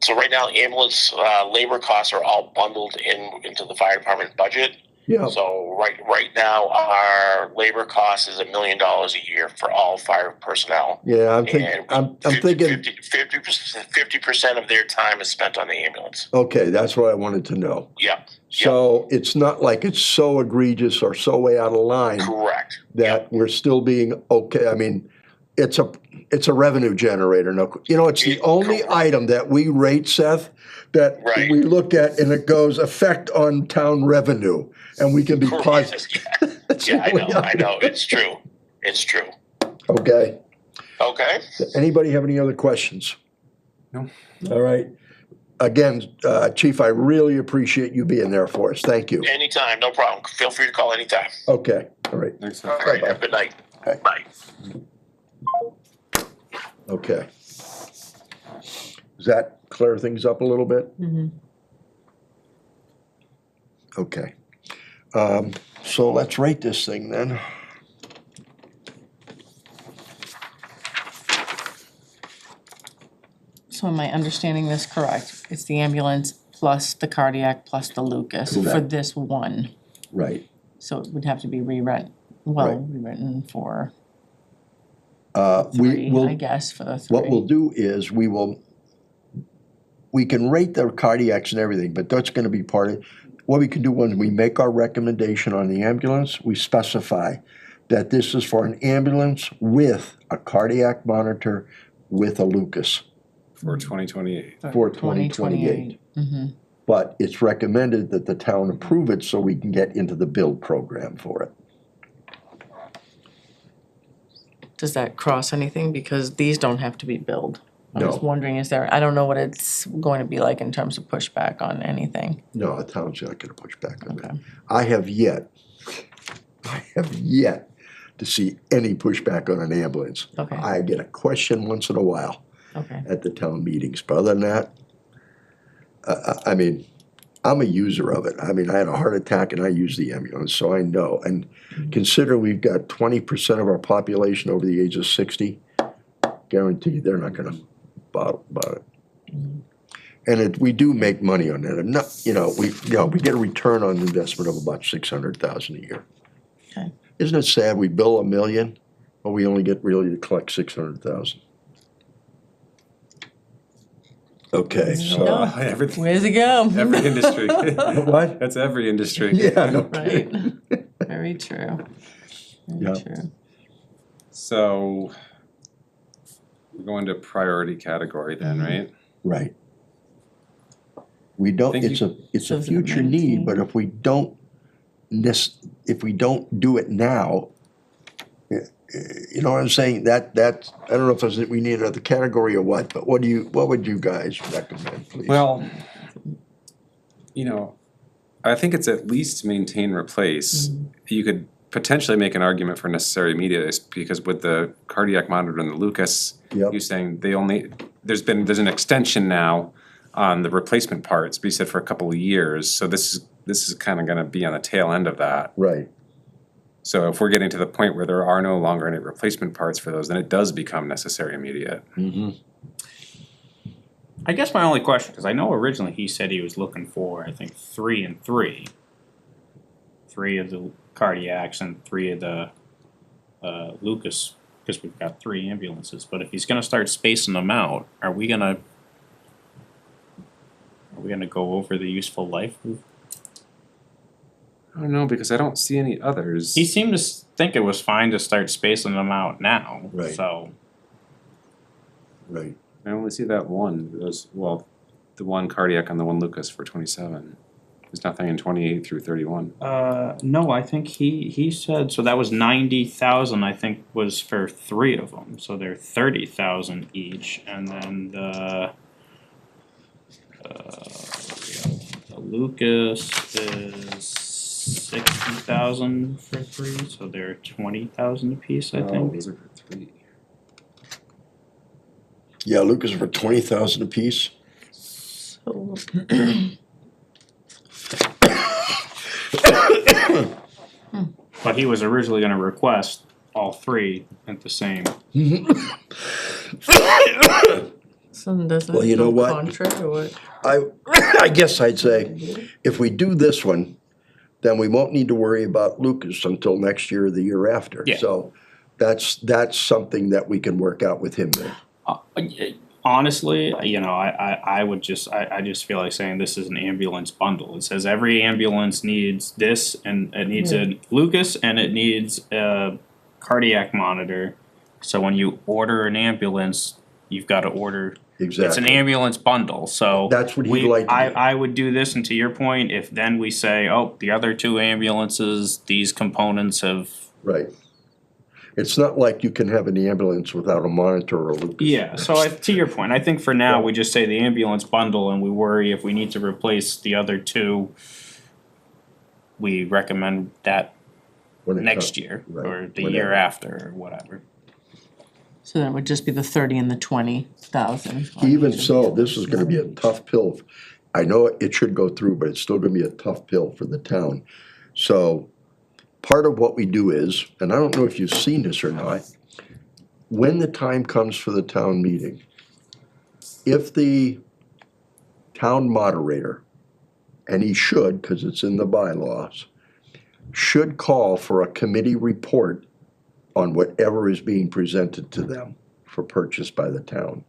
Speaker 5: So right now, ambulance labor costs are all bundled into the fire department budget.
Speaker 1: Yeah,
Speaker 5: So right now, our labor cost is $1 million a year for all fire personnel.
Speaker 1: yeah, I'm
Speaker 5: And
Speaker 1: thinking,
Speaker 5: 50% of their time is spent on the ambulance.
Speaker 1: okay, that's what I wanted to know.
Speaker 5: Yep.
Speaker 1: So it's not like it's so egregious or so way out of line
Speaker 5: Correct.
Speaker 1: that we're still being okay. I mean, it's a revenue generator, no, you know, it's the only item that we rate, Seth, that
Speaker 5: Right.
Speaker 1: we look at and it goes effect on town revenue, and we can be positive. That's the
Speaker 5: Yeah, I
Speaker 1: only
Speaker 5: know,
Speaker 1: item.
Speaker 5: it's true, it's true.
Speaker 1: Okay,
Speaker 5: Okay,
Speaker 1: anybody have any other questions?
Speaker 2: No.
Speaker 1: All right, again, Chief, I really appreciate you being there for us, thank you.
Speaker 5: anytime, no problem, feel free to call anytime.
Speaker 1: Okay, all right,
Speaker 2: Thanks.
Speaker 5: All right, have a good night.
Speaker 1: Bye.
Speaker 5: Bye.
Speaker 1: okay. Does that clear things up a little bit? Okay. So let's rate this thing then.
Speaker 4: So am I understanding this correct? It's the ambulance plus the cardiac plus the Lucas for
Speaker 1: Correct.
Speaker 4: this one.
Speaker 1: Right.
Speaker 4: So it would have to be rewritten for
Speaker 1: We
Speaker 4: three,
Speaker 1: will,
Speaker 4: I guess, for the three.
Speaker 1: what we'll do is we can rate the cardiacs and everything, but that's gonna be part of, what we can do when we make our recommendation on the ambulance, we specify that this is for an ambulance with a cardiac monitor with a Lucas
Speaker 2: For 2028.
Speaker 1: for 2028. But it's recommended that the town approve it so we can get into the build program for it.
Speaker 4: Does that cross anything? Because these don't have to be billed. I was
Speaker 1: No.
Speaker 4: wondering, I don't know what it's going to be like in terms of pushback on anything.
Speaker 1: No, the town's not gonna push back on that.
Speaker 4: Okay.
Speaker 1: I have yet to see any pushback on an ambulance.
Speaker 4: Okay.
Speaker 1: I get a question once in a while
Speaker 4: Okay.
Speaker 1: at the town meetings, but other than that, I mean, I'm a user of it. I mean, I had a heart attack and I use the ambulance, so I know. And consider we've got 20% of our population over the age of 60, guaranteed they're not gonna bother about it. And we do make money on that. And not, we get a return on investment of about 600,000 a year.
Speaker 4: Okay.
Speaker 1: Isn't it sad we bill $1 million, but we only get really to collect 600,000? Okay, so.
Speaker 4: No.
Speaker 2: Everything,
Speaker 4: Where's it go?
Speaker 2: every industry.
Speaker 1: What?
Speaker 2: That's every industry.
Speaker 1: Yeah, no
Speaker 4: Right.
Speaker 1: kidding.
Speaker 4: Very true.
Speaker 1: Yeah.
Speaker 4: Very true.
Speaker 2: So we go into priority category then, right?
Speaker 1: Right. We don't,
Speaker 2: Think
Speaker 1: it's a
Speaker 4: So is it
Speaker 1: future need,
Speaker 4: 19?
Speaker 1: but if we don't do it now, you know what I'm saying? That's, I don't know if we need another category or what, but what would you guys recommend, please?
Speaker 2: Well, I think it's at least maintain, replace. You could potentially make an argument for necessary immediate, because with the cardiac monitor and the Lucas,
Speaker 1: Yep.
Speaker 2: you're saying there's an extension now on the replacement parts, but you said for a couple of years, so this is kind of gonna be on the tail end of that.
Speaker 1: Right,
Speaker 2: So if we're getting to the point where there are no longer any replacement parts for those, then it does become necessary immediate.
Speaker 3: I guess my only question, because I know originally he said he was looking for, I think, 3 and 3. 3 of the cardiacs and 3 of the Lucas, because we've got 3 ambulances. But if he's gonna start spacing them out, are we gonna go over the useful life?
Speaker 2: I don't know, because I don't see any others.
Speaker 3: He seemed to think it was fine to start spacing them out now,
Speaker 1: Right.
Speaker 3: so.
Speaker 1: right.
Speaker 2: I only see that one, the one cardiac and the one Lucas for 27. There's nothing in 28 through 31.
Speaker 3: No, I think he said, so that was 90,000, I think, was for 3 of them, so they're 30,000 each, and then the Lucas is 60,000 for 3, so they're 20,000 apiece, I
Speaker 2: Oh,
Speaker 3: think.
Speaker 2: those are for 3.
Speaker 1: Yeah, Lucas for 20,000 apiece.
Speaker 4: So,
Speaker 3: But he was originally gonna request all 3 at the same.
Speaker 4: so does it
Speaker 1: Well, you know
Speaker 4: go
Speaker 1: what?
Speaker 4: contra or what?
Speaker 1: I guess I'd say, if we do this one, then we won't need to worry about Lucas until next year or the year after.
Speaker 3: Yeah.
Speaker 1: So that's something that we can work out with him then.
Speaker 3: Honestly, I would just, I just feel like saying this is an ambulance bundle. It says every ambulance needs this, and it needs a Lucas, and it needs a cardiac monitor, So when you order an ambulance, you've gotta order, it's an
Speaker 1: Exactly.
Speaker 3: ambulance bundle, so.
Speaker 1: That's what he'd like to do.
Speaker 3: I would do this, and to your point, if then we say, oh, the other two ambulances, these components have.
Speaker 1: Right. It's not like you can have an ambulance without a monitor or a Lucas.
Speaker 3: Yeah, so to your point, I think for now, we just say the ambulance bundle and we worry if we need to replace the other two. We recommend that
Speaker 1: When it
Speaker 3: next
Speaker 1: comes-
Speaker 3: year,
Speaker 1: right,
Speaker 3: or the
Speaker 1: whenever.
Speaker 3: year after, or whatever.
Speaker 4: So then it would just be the 30 and the 20,000.
Speaker 1: Even so, this is gonna be a tough pill. I know it should go through, but it's still gonna be a tough pill for the town. So part of what we do is, and I don't know if you've seen this or not, when the time comes for the town meeting, if the town moderator, and he should, cause it's in the bylaws, should call for a committee report on whatever is being presented to them for purchase by the town.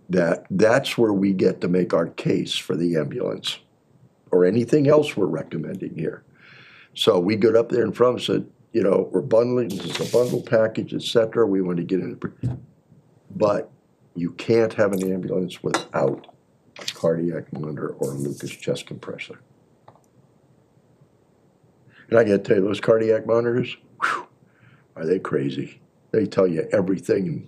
Speaker 1: That's where we get to make our case for the ambulance, or anything else we're recommending here. So we got up there in front and said, you know, we're bundling, this is a bundle package, et cetera, we want to get in. But you can't have an ambulance without a cardiac monitor or a Lucas chest compressor. And I gotta tell you, those cardiac monitors, whew, are they crazy? They tell you everything,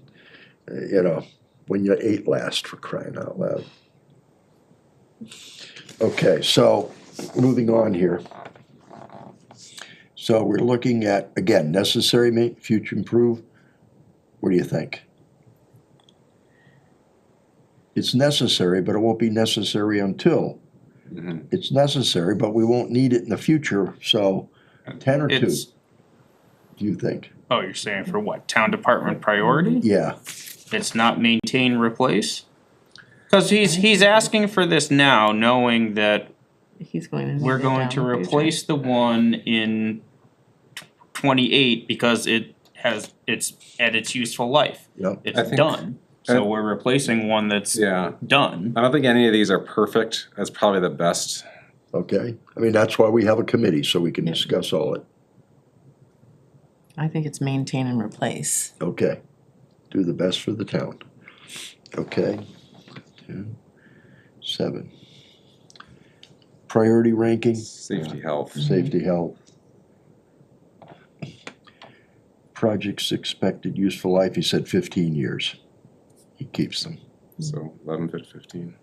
Speaker 1: you know, when you ate last, for crying out loud. Okay, so moving on here. So we're looking at, again, necessary make, future improve. What do you think? It's necessary, but it won't be necessary until.
Speaker 2: Mhm.
Speaker 1: It's necessary, but we won't need it in the future, so 10 or 2,
Speaker 3: It's,
Speaker 1: do you think?
Speaker 3: oh, you're saying for what, town department priority?
Speaker 1: Yeah,
Speaker 3: It's not maintain, replace? Cause he's asking for this now, knowing that
Speaker 4: He's going to need
Speaker 3: we're
Speaker 4: it
Speaker 3: going
Speaker 4: down
Speaker 3: to
Speaker 4: the future.
Speaker 3: replace the one in 28 because it's at its useful life.
Speaker 1: yep,
Speaker 3: It's
Speaker 2: I think-
Speaker 3: done, so we're replacing one that's
Speaker 2: Yeah,
Speaker 3: done.
Speaker 2: I don't think any of these are perfect, that's probably the best.
Speaker 1: okay. I mean, that's why we have a committee, so we can
Speaker 4: Yeah.
Speaker 1: discuss all it.
Speaker 4: I think it's maintain and replace.
Speaker 1: Okay, do the best for the town. Okay, 2, 7. Priority ranking,
Speaker 2: Safety, health.
Speaker 1: safety, health. Projects expected useful life, he said 15 years. He keeps them.
Speaker 2: So 11, 15.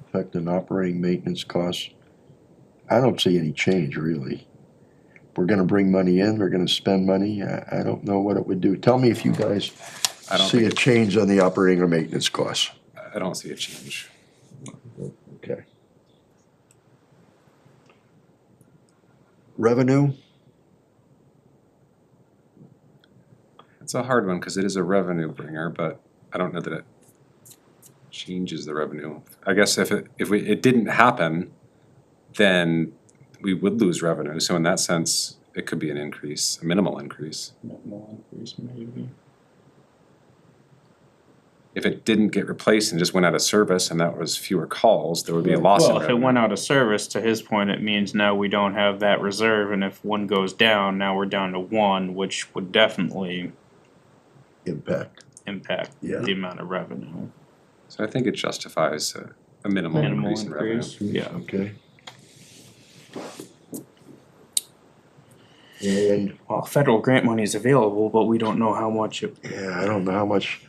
Speaker 1: Effect on operating maintenance costs. I don't see any change, really. We're gonna bring money in, we're gonna spend money, I don't know what it would do. Tell me if you guys
Speaker 2: I don't
Speaker 1: see a
Speaker 2: think,
Speaker 1: change on the operating or maintenance costs.
Speaker 2: I don't see a change.
Speaker 1: Okay. Revenue,
Speaker 2: It's a hard one, cause it is a revenue bringer, but I don't know that it changes the revenue. I guess if it didn't happen, then we would lose revenue, so in that sense, it could be an increase, a minimal increase.
Speaker 3: Minimal increase maybe.
Speaker 2: If it didn't get replaced and just went out of service and that was fewer calls, there would be a loss in
Speaker 3: Well, if it
Speaker 2: revenue.
Speaker 3: went out of service, to his point, it means now we don't have that reserve, and if one goes down, now we're down to one, which would definitely
Speaker 1: impact,
Speaker 3: impact
Speaker 1: Yeah.
Speaker 3: the amount of revenue.
Speaker 2: So I think it justifies a minimal
Speaker 3: Minimal
Speaker 2: increase in revenue.
Speaker 3: increase, yeah.
Speaker 1: okay? And,
Speaker 3: Well, federal grant money is available, but we don't know how much it,
Speaker 1: yeah, I don't know how much,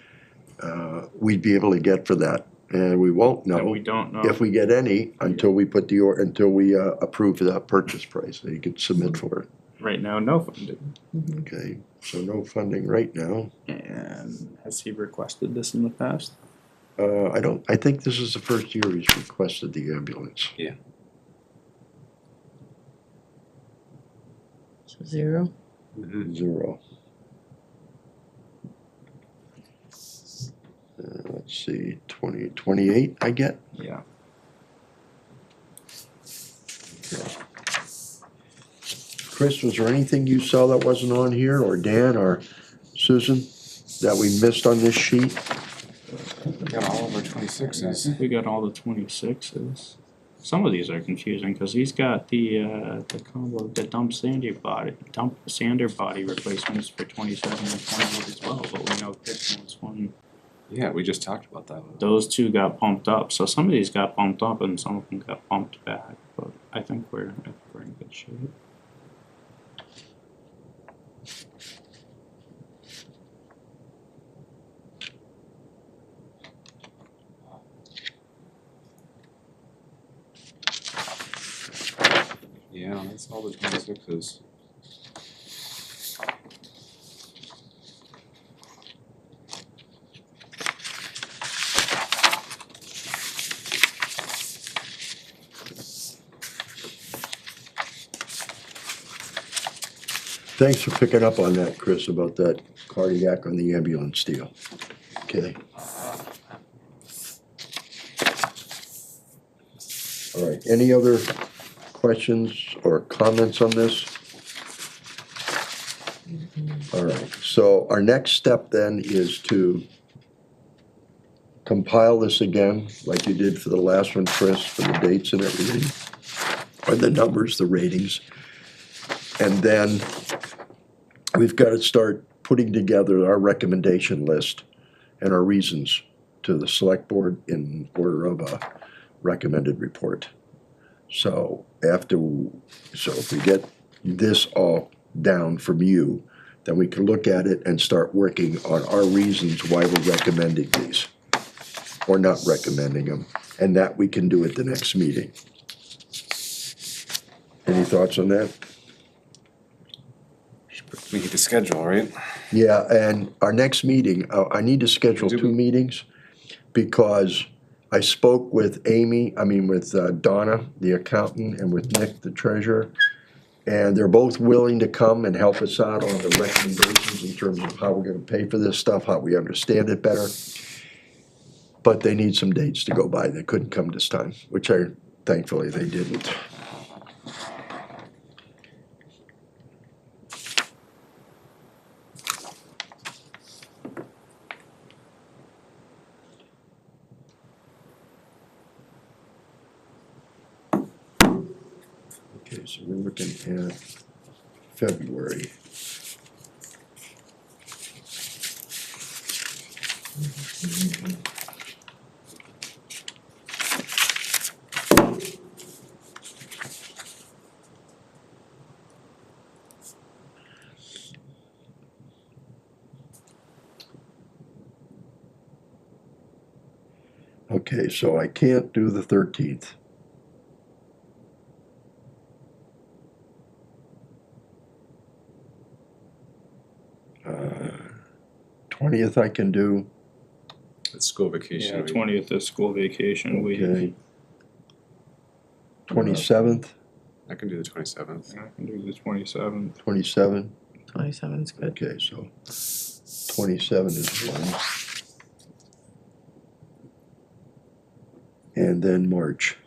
Speaker 1: we'd be able to get for that, and we won't
Speaker 3: that
Speaker 1: know
Speaker 3: we don't know.
Speaker 1: if we get any until we put until we, approve the purchase price, so you could submit for it.
Speaker 3: Right now, no funding.
Speaker 1: Okay, so no funding right now.
Speaker 3: And has he requested this in the past?
Speaker 1: I think this is the first year he's requested the ambulance.
Speaker 4: So 0.
Speaker 2: Mhm.
Speaker 1: 0. Let's see, 28 I get?
Speaker 3: Yeah.
Speaker 1: Chris, was there anything you saw that wasn't on here, or Dan, or Susan, that we missed on this sheet?
Speaker 2: We got all of our 26s.
Speaker 3: We got all the 26s. some of these are confusing, cause he's got the combo, the sander body replacements for 27 and 28 as well, but we know Chris wants one.
Speaker 2: Yeah, we just talked about that.
Speaker 3: Those two got bumped up, so some of these got bumped up and some of them got bumped back, but I think we're in good shape.
Speaker 2: Yeah, that's all the 26s.
Speaker 1: Thanks for picking up on that, Chris, about that cardiac on the ambulance deal. Okay. All right, any other questions or comments on this? All right, so our next step then is to compile this again, like you did for the last one, Chris, for the dates and everything, or the numbers, the ratings. And then we've got to start putting together our recommendation list and our reasons to the select board in order of a recommended report. So if we get this all down from you, then we can look at it and start working on our reasons why we're recommending these or not recommending them, and that we can do at the next meeting. Any thoughts on that?
Speaker 2: We need to schedule, right?
Speaker 1: Yeah, and our next meeting, I need to schedule
Speaker 2: Do
Speaker 1: 2
Speaker 2: we?
Speaker 1: meetings because I spoke with with Donna, the accountant, and with Nick, the treasurer. And they're both willing to come and help us out on the recommendations in terms of how we're gonna pay for this stuff, how we understand it better. But they need some dates to go by. They couldn't come this time, which thankfully they didn't. Okay, so we're looking at February. Okay, so I can't do the 13th. Uh, 20th I can do,
Speaker 2: It's school vacation.
Speaker 3: Yeah,
Speaker 2: week.
Speaker 3: 20th is school vacation week.
Speaker 1: okay. 27th,
Speaker 2: I can do the 27th.
Speaker 3: I can do the 27th.
Speaker 1: 27,
Speaker 4: 27's good.
Speaker 1: okay, so 27 is one. And then March.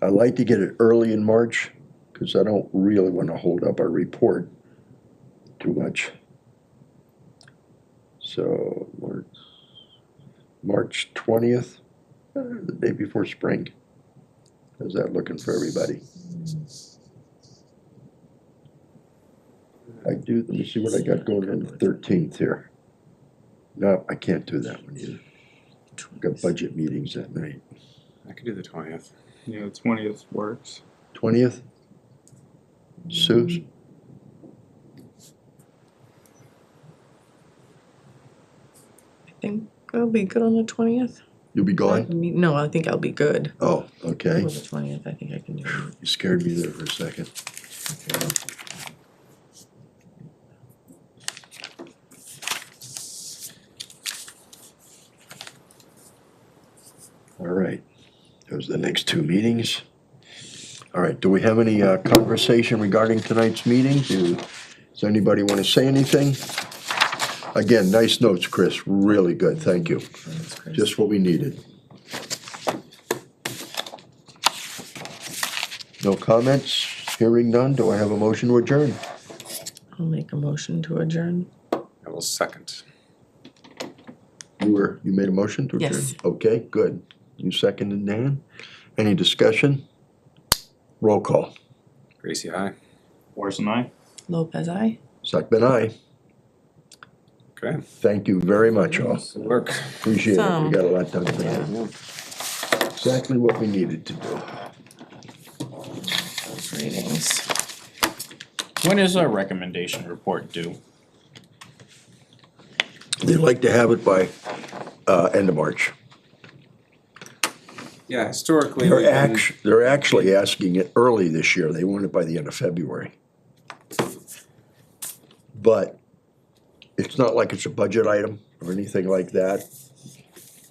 Speaker 1: I like to get it early in March, because I don't really want to hold up our report too much. So March 20th, the day before spring. How's that looking for everybody? Let me see what I got going on the 13th here. No, I can't do that one either. I've got budget meetings that night.
Speaker 2: I can do the 20th.
Speaker 3: Yeah, the 20th works.
Speaker 1: 20th? Suze?
Speaker 4: I think I'll be good on the 20th.
Speaker 1: You'll be gone?
Speaker 4: No, I think I'll be good.
Speaker 1: Oh, okay.
Speaker 4: On the 20th, I think I can do it.
Speaker 1: You scared me there for a second. All right, those are the next 2 meetings. All right, do we have any conversation regarding tonight's meeting? Does anybody want to say anything? Again, nice notes, Chris, really good, thank you.
Speaker 4: Thanks, Chris.
Speaker 1: Just what we needed. No comments? Hearing none, do I have a motion to adjourn?
Speaker 4: I'll make a motion to adjourn.
Speaker 2: I will second.
Speaker 1: You made a motion to adjourn?
Speaker 4: Yes.
Speaker 1: Okay, good. You seconded, Nan? Any discussion? Roll call.
Speaker 2: Gracie, aye.
Speaker 3: Forrest and I.
Speaker 4: Lopez, aye.
Speaker 1: Second, aye.
Speaker 2: Okay.
Speaker 1: Thank you very much, all.
Speaker 2: Good work.
Speaker 1: Appreciate it. We
Speaker 4: Some.
Speaker 1: got a lot done today. Exactly what we needed to do.
Speaker 4: Those readings.
Speaker 3: When is our recommendation report due?
Speaker 1: They'd like to have it by, end of March.
Speaker 2: Yeah, historically, we've been-
Speaker 1: They're actually asking it early this year. They want it by the end of February. But it's not like it's a budget item or anything like that.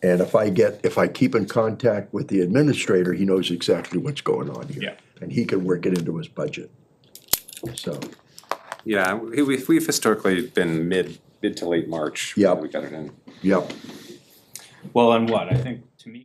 Speaker 1: And if I keep in contact with the administrator, he knows exactly what's going on here.
Speaker 3: Yeah.
Speaker 1: And he can work it into his budget. So,
Speaker 2: yeah, we've historically been mid to late March.
Speaker 1: Yep.
Speaker 2: We got it in.
Speaker 1: yep.
Speaker 3: Well, and what, I think, to me.